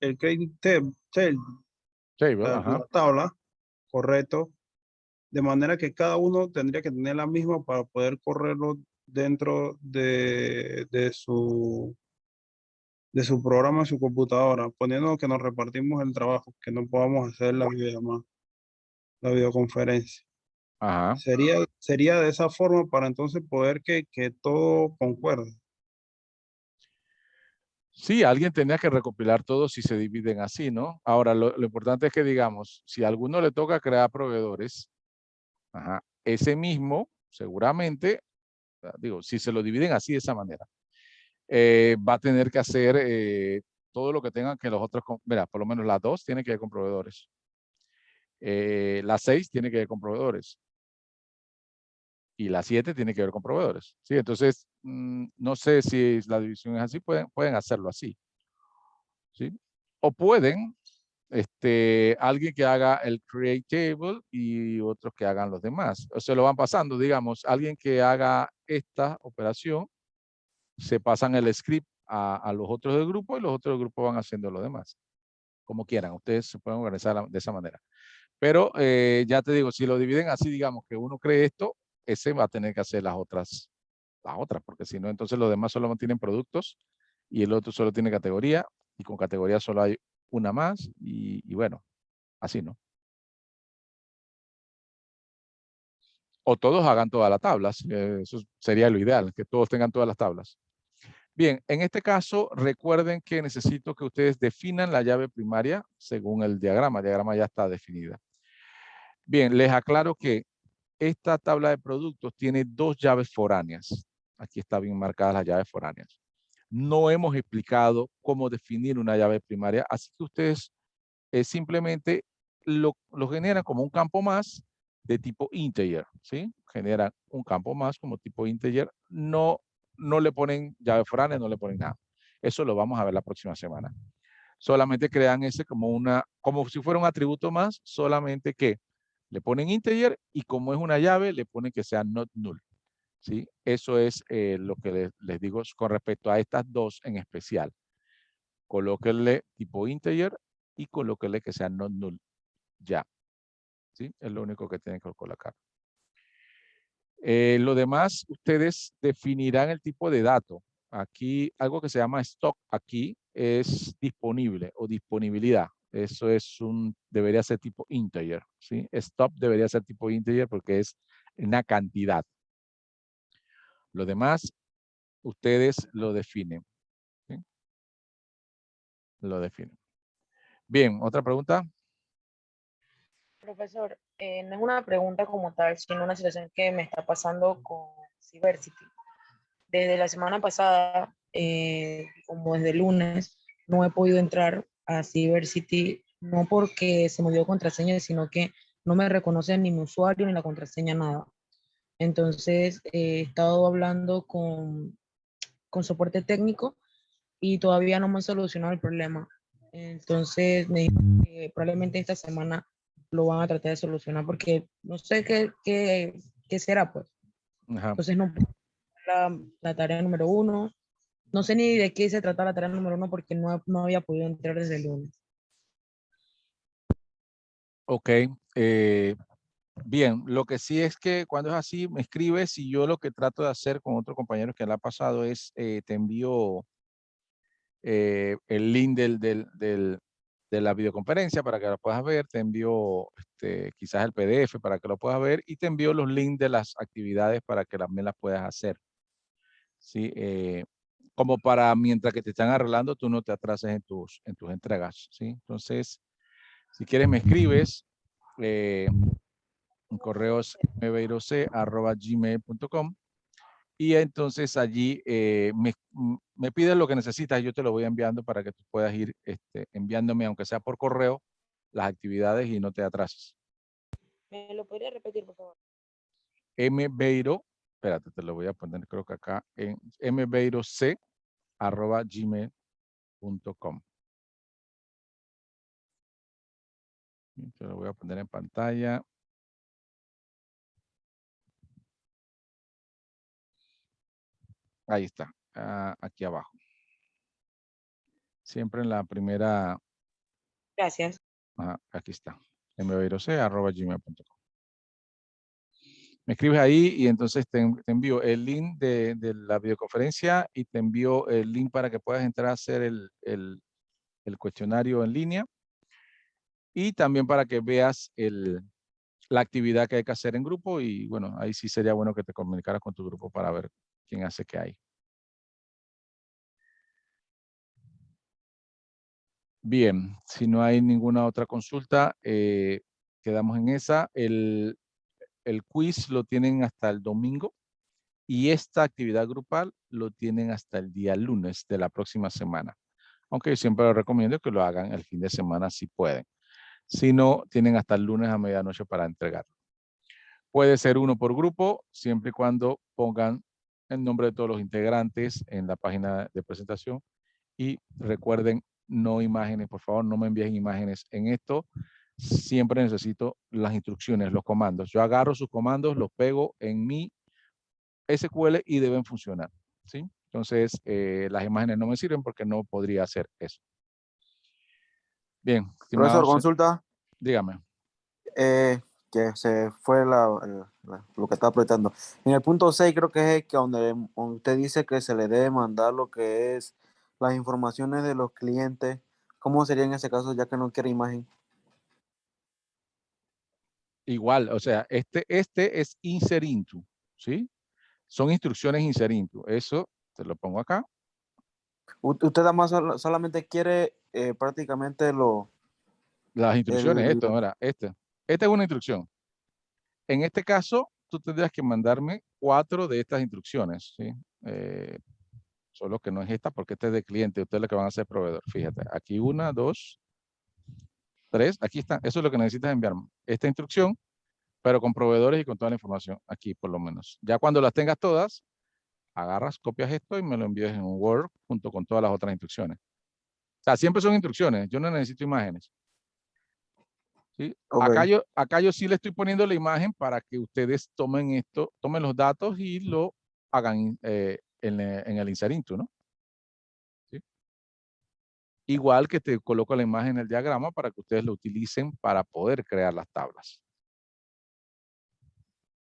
table, Table, ajá. la tabla, correcto, de manera que cada uno tendría que tener la misma para poder correrlo dentro de su programa, de su computadora, poniendo que nos repartimos el trabajo, que no podamos hacer la videoconferencia. Ajá. Sería de esa forma para entonces poder que todo concuerde. Sí, alguien tenía que recopilar todo si se dividen así, ¿no? Ahora, lo importante es que digamos, si a alguno le toca crear proveedores, ajá, ese mismo, seguramente, digo, si se lo dividen así de esa manera, va a tener que hacer todo lo que tengan que los otros, mira, por lo menos las 2 tienen que ir con proveedores. Las 6 tiene que ver con proveedores. Y las 7 tiene que ver con proveedores. ¿Sí? Entonces, no sé si la división es así, pueden hacerlo así. ¿Sí? O pueden, alguien que haga el create table y otros que hagan los demás. O se lo van pasando, digamos, alguien que haga esta operación, se pasan el script a los otros del grupo y los otros del grupo van haciendo lo demás. Como quieran, ustedes se pueden organizar de esa manera. Pero ya te digo, si lo dividen así, digamos que uno cree esto, ese va a tener que hacer las otras, porque si no, entonces los demás solo tienen productos y el otro solo tiene categoría y con categoría solo hay una más y bueno, así no. O todos hagan todas las tablas, eso sería lo ideal, que todos tengan todas las tablas. Bien, en este caso, recuerden que necesito que ustedes definan la llave primaria según el diagrama ya está definida. Bien, les aclaro que esta tabla de productos tiene 2 llaves foráneas. Aquí está bien marcadas las llaves foráneas. No hemos explicado cómo definir una llave primaria, así que ustedes simplemente lo generan como un campo más de tipo integer, ¿sí? Generan un campo más como tipo integer. No le ponen llave foránea, no le ponen nada. Eso lo vamos a ver la próxima semana. Solamente crean ese como si fuera un atributo más, solamente que le ponen integer y como es una llave, le ponen que sea not null. ¿Sí? Eso es lo que les digo con respecto a estas dos en especial. Colóquenle tipo integer y colóquenle que sea not null. Ya. ¿Sí? Es lo único que tienen que colocar. Lo demás, ustedes definirán el tipo de dato. Aquí, algo que se llama stock aquí es disponible o disponibilidad. Eso debería ser tipo integer, ¿sí? Stop debería ser tipo integer porque es una cantidad. Lo demás, ustedes lo definen. ¿Sí? Lo definen. Bien, ¿otra pregunta? Profesor, no es una pregunta como tal, sino una situación que me está pasando con Cybersity. Desde la semana pasada, como desde el lunes, no he podido entrar a Cybersity, no porque se me dio contraseña, sino que no me reconoce ni mi usuario ni la contraseña, nada. Entonces, he estado hablando con soporte técnico y todavía no me han solucionado el problema. Entonces, me dijeron que probablemente esta semana lo van a tratar de solucionar porque no sé qué será, pues. Ajá. Entonces, no puedo hacer la tarea número 1. No sé ni de qué se trata la tarea número 1 porque no había podido entrar desde el lunes. Ok. Bien, lo que sí es que cuando es así, me escribes y yo lo que trato de hacer con otro compañero que le ha pasado es, te envío el link de la videoconferencia para que lo puedas ver, te envío quizás el PDF para que lo puedas ver y te envío los links de las actividades para que también las puedas hacer. ¿Sí? Como para mientras que te están arreglando, tú no te atrases en tus entregas. ¿Sí? Entonces, si quieres me escribes. Mi correo es mbeirose@gmail.com y entonces allí me pides lo que necesitas y yo te lo voy enviando para que tú puedas ir enviándome, aunque sea por correo, las actividades y no te atrases. ¿Me lo podría repetir, por favor? mbeiro, espérate, te lo voy a poner creo que acá en mbeirose@gmail.com. Te lo voy a poner en pantalla. Ahí está, aquí abajo. Siempre en la primera, Gracias. aquí está, mbeirose@gmail.com. Me escribes ahí y entonces te envío el link de la videoconferencia y te envío el link para que puedas entrar a hacer el cuestionario en línea y también para que veas la actividad que hay que hacer en grupo y bueno, ahí sí sería bueno que te comunicaras con tu grupo para ver quién hace qué hay. Bien, si no hay ninguna otra consulta, quedamos en esa. El quiz lo tienen hasta el domingo y esta actividad grupal lo tienen hasta el día lunes de la próxima semana. Aunque yo siempre les recomiendo que lo hagan el fin de semana si pueden. Si no, tienen hasta el lunes a medianoche para entregar. Puede ser uno por grupo, siempre y cuando pongan el nombre de todos los integrantes en la página de presentación. Y recuerden, no imágenes, por favor, no me envíen imágenes en esto. Siempre necesito las instrucciones, los comandos. Yo agarro sus comandos, los pego en mi SQL y deben funcionar. ¿Sí? Entonces, las imágenes no me sirven porque no podría hacer eso. Bien, Profesor, estimados, consulta. dígame. Que se fue lo que estaba proyectando. En el punto 6 creo que es el que donde usted dice que se le debe mandar lo que es las informaciones de los clientes. ¿Cómo sería en ese caso ya que no quiere imagen? Igual, o sea, este es insert into, ¿sí? Son instrucciones insert into. Eso te lo pongo acá. Usted además solamente quiere prácticamente Las instrucciones, el, esto, mira, esta es una instrucción. En este caso, tú tendrías que mandarme 4 de estas instrucciones, ¿sí? Solo que no es esta porque este es de cliente, ustedes lo que van a hacer proveedor. Fíjate, aquí 1, 2, 3, aquí está. Eso es lo que necesitas enviarme. Esta instrucción pero con proveedores y con toda la información aquí por lo menos. Ya cuando las tengas todas, agarras, copias esto y me lo envías en un Word junto con todas las otras instrucciones. O sea, siempre son instrucciones, yo no necesito imágenes. ¿Sí? Ok. Acá yo sí le estoy poniendo la imagen para que ustedes tomen esto, tomen los datos y lo hagan en el Insarinto, ¿no? ¿Sí? Igual que te coloco la imagen en el diagrama para que ustedes lo utilicen para poder crear las tablas.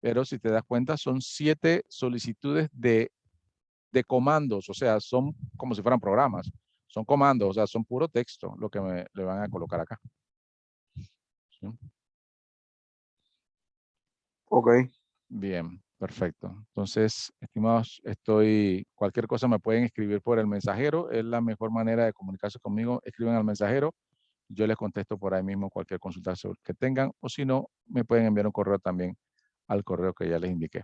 Pero si te das cuenta, son 7 solicitudes de comandos, o sea, son como si fueran programas. Son comandos, o sea, son puro texto lo que le van a colocar acá. ¿Sí? Ok. Bien, perfecto. Entonces, estimados, cualquier cosa me pueden escribir por el mensajero. Es la mejor manera de comunicarse conmigo. Escriben al mensajero. Yo les contesto por ahí mismo cualquier consulta que tengan. O si no, me pueden enviar un correo también al correo que ya les indiqué.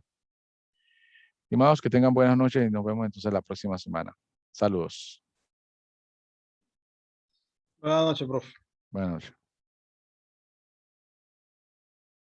Estimados, que tengan buenas noches y nos vemos entonces la próxima semana. Saludos. Buenas noches, profe. Buenas noches.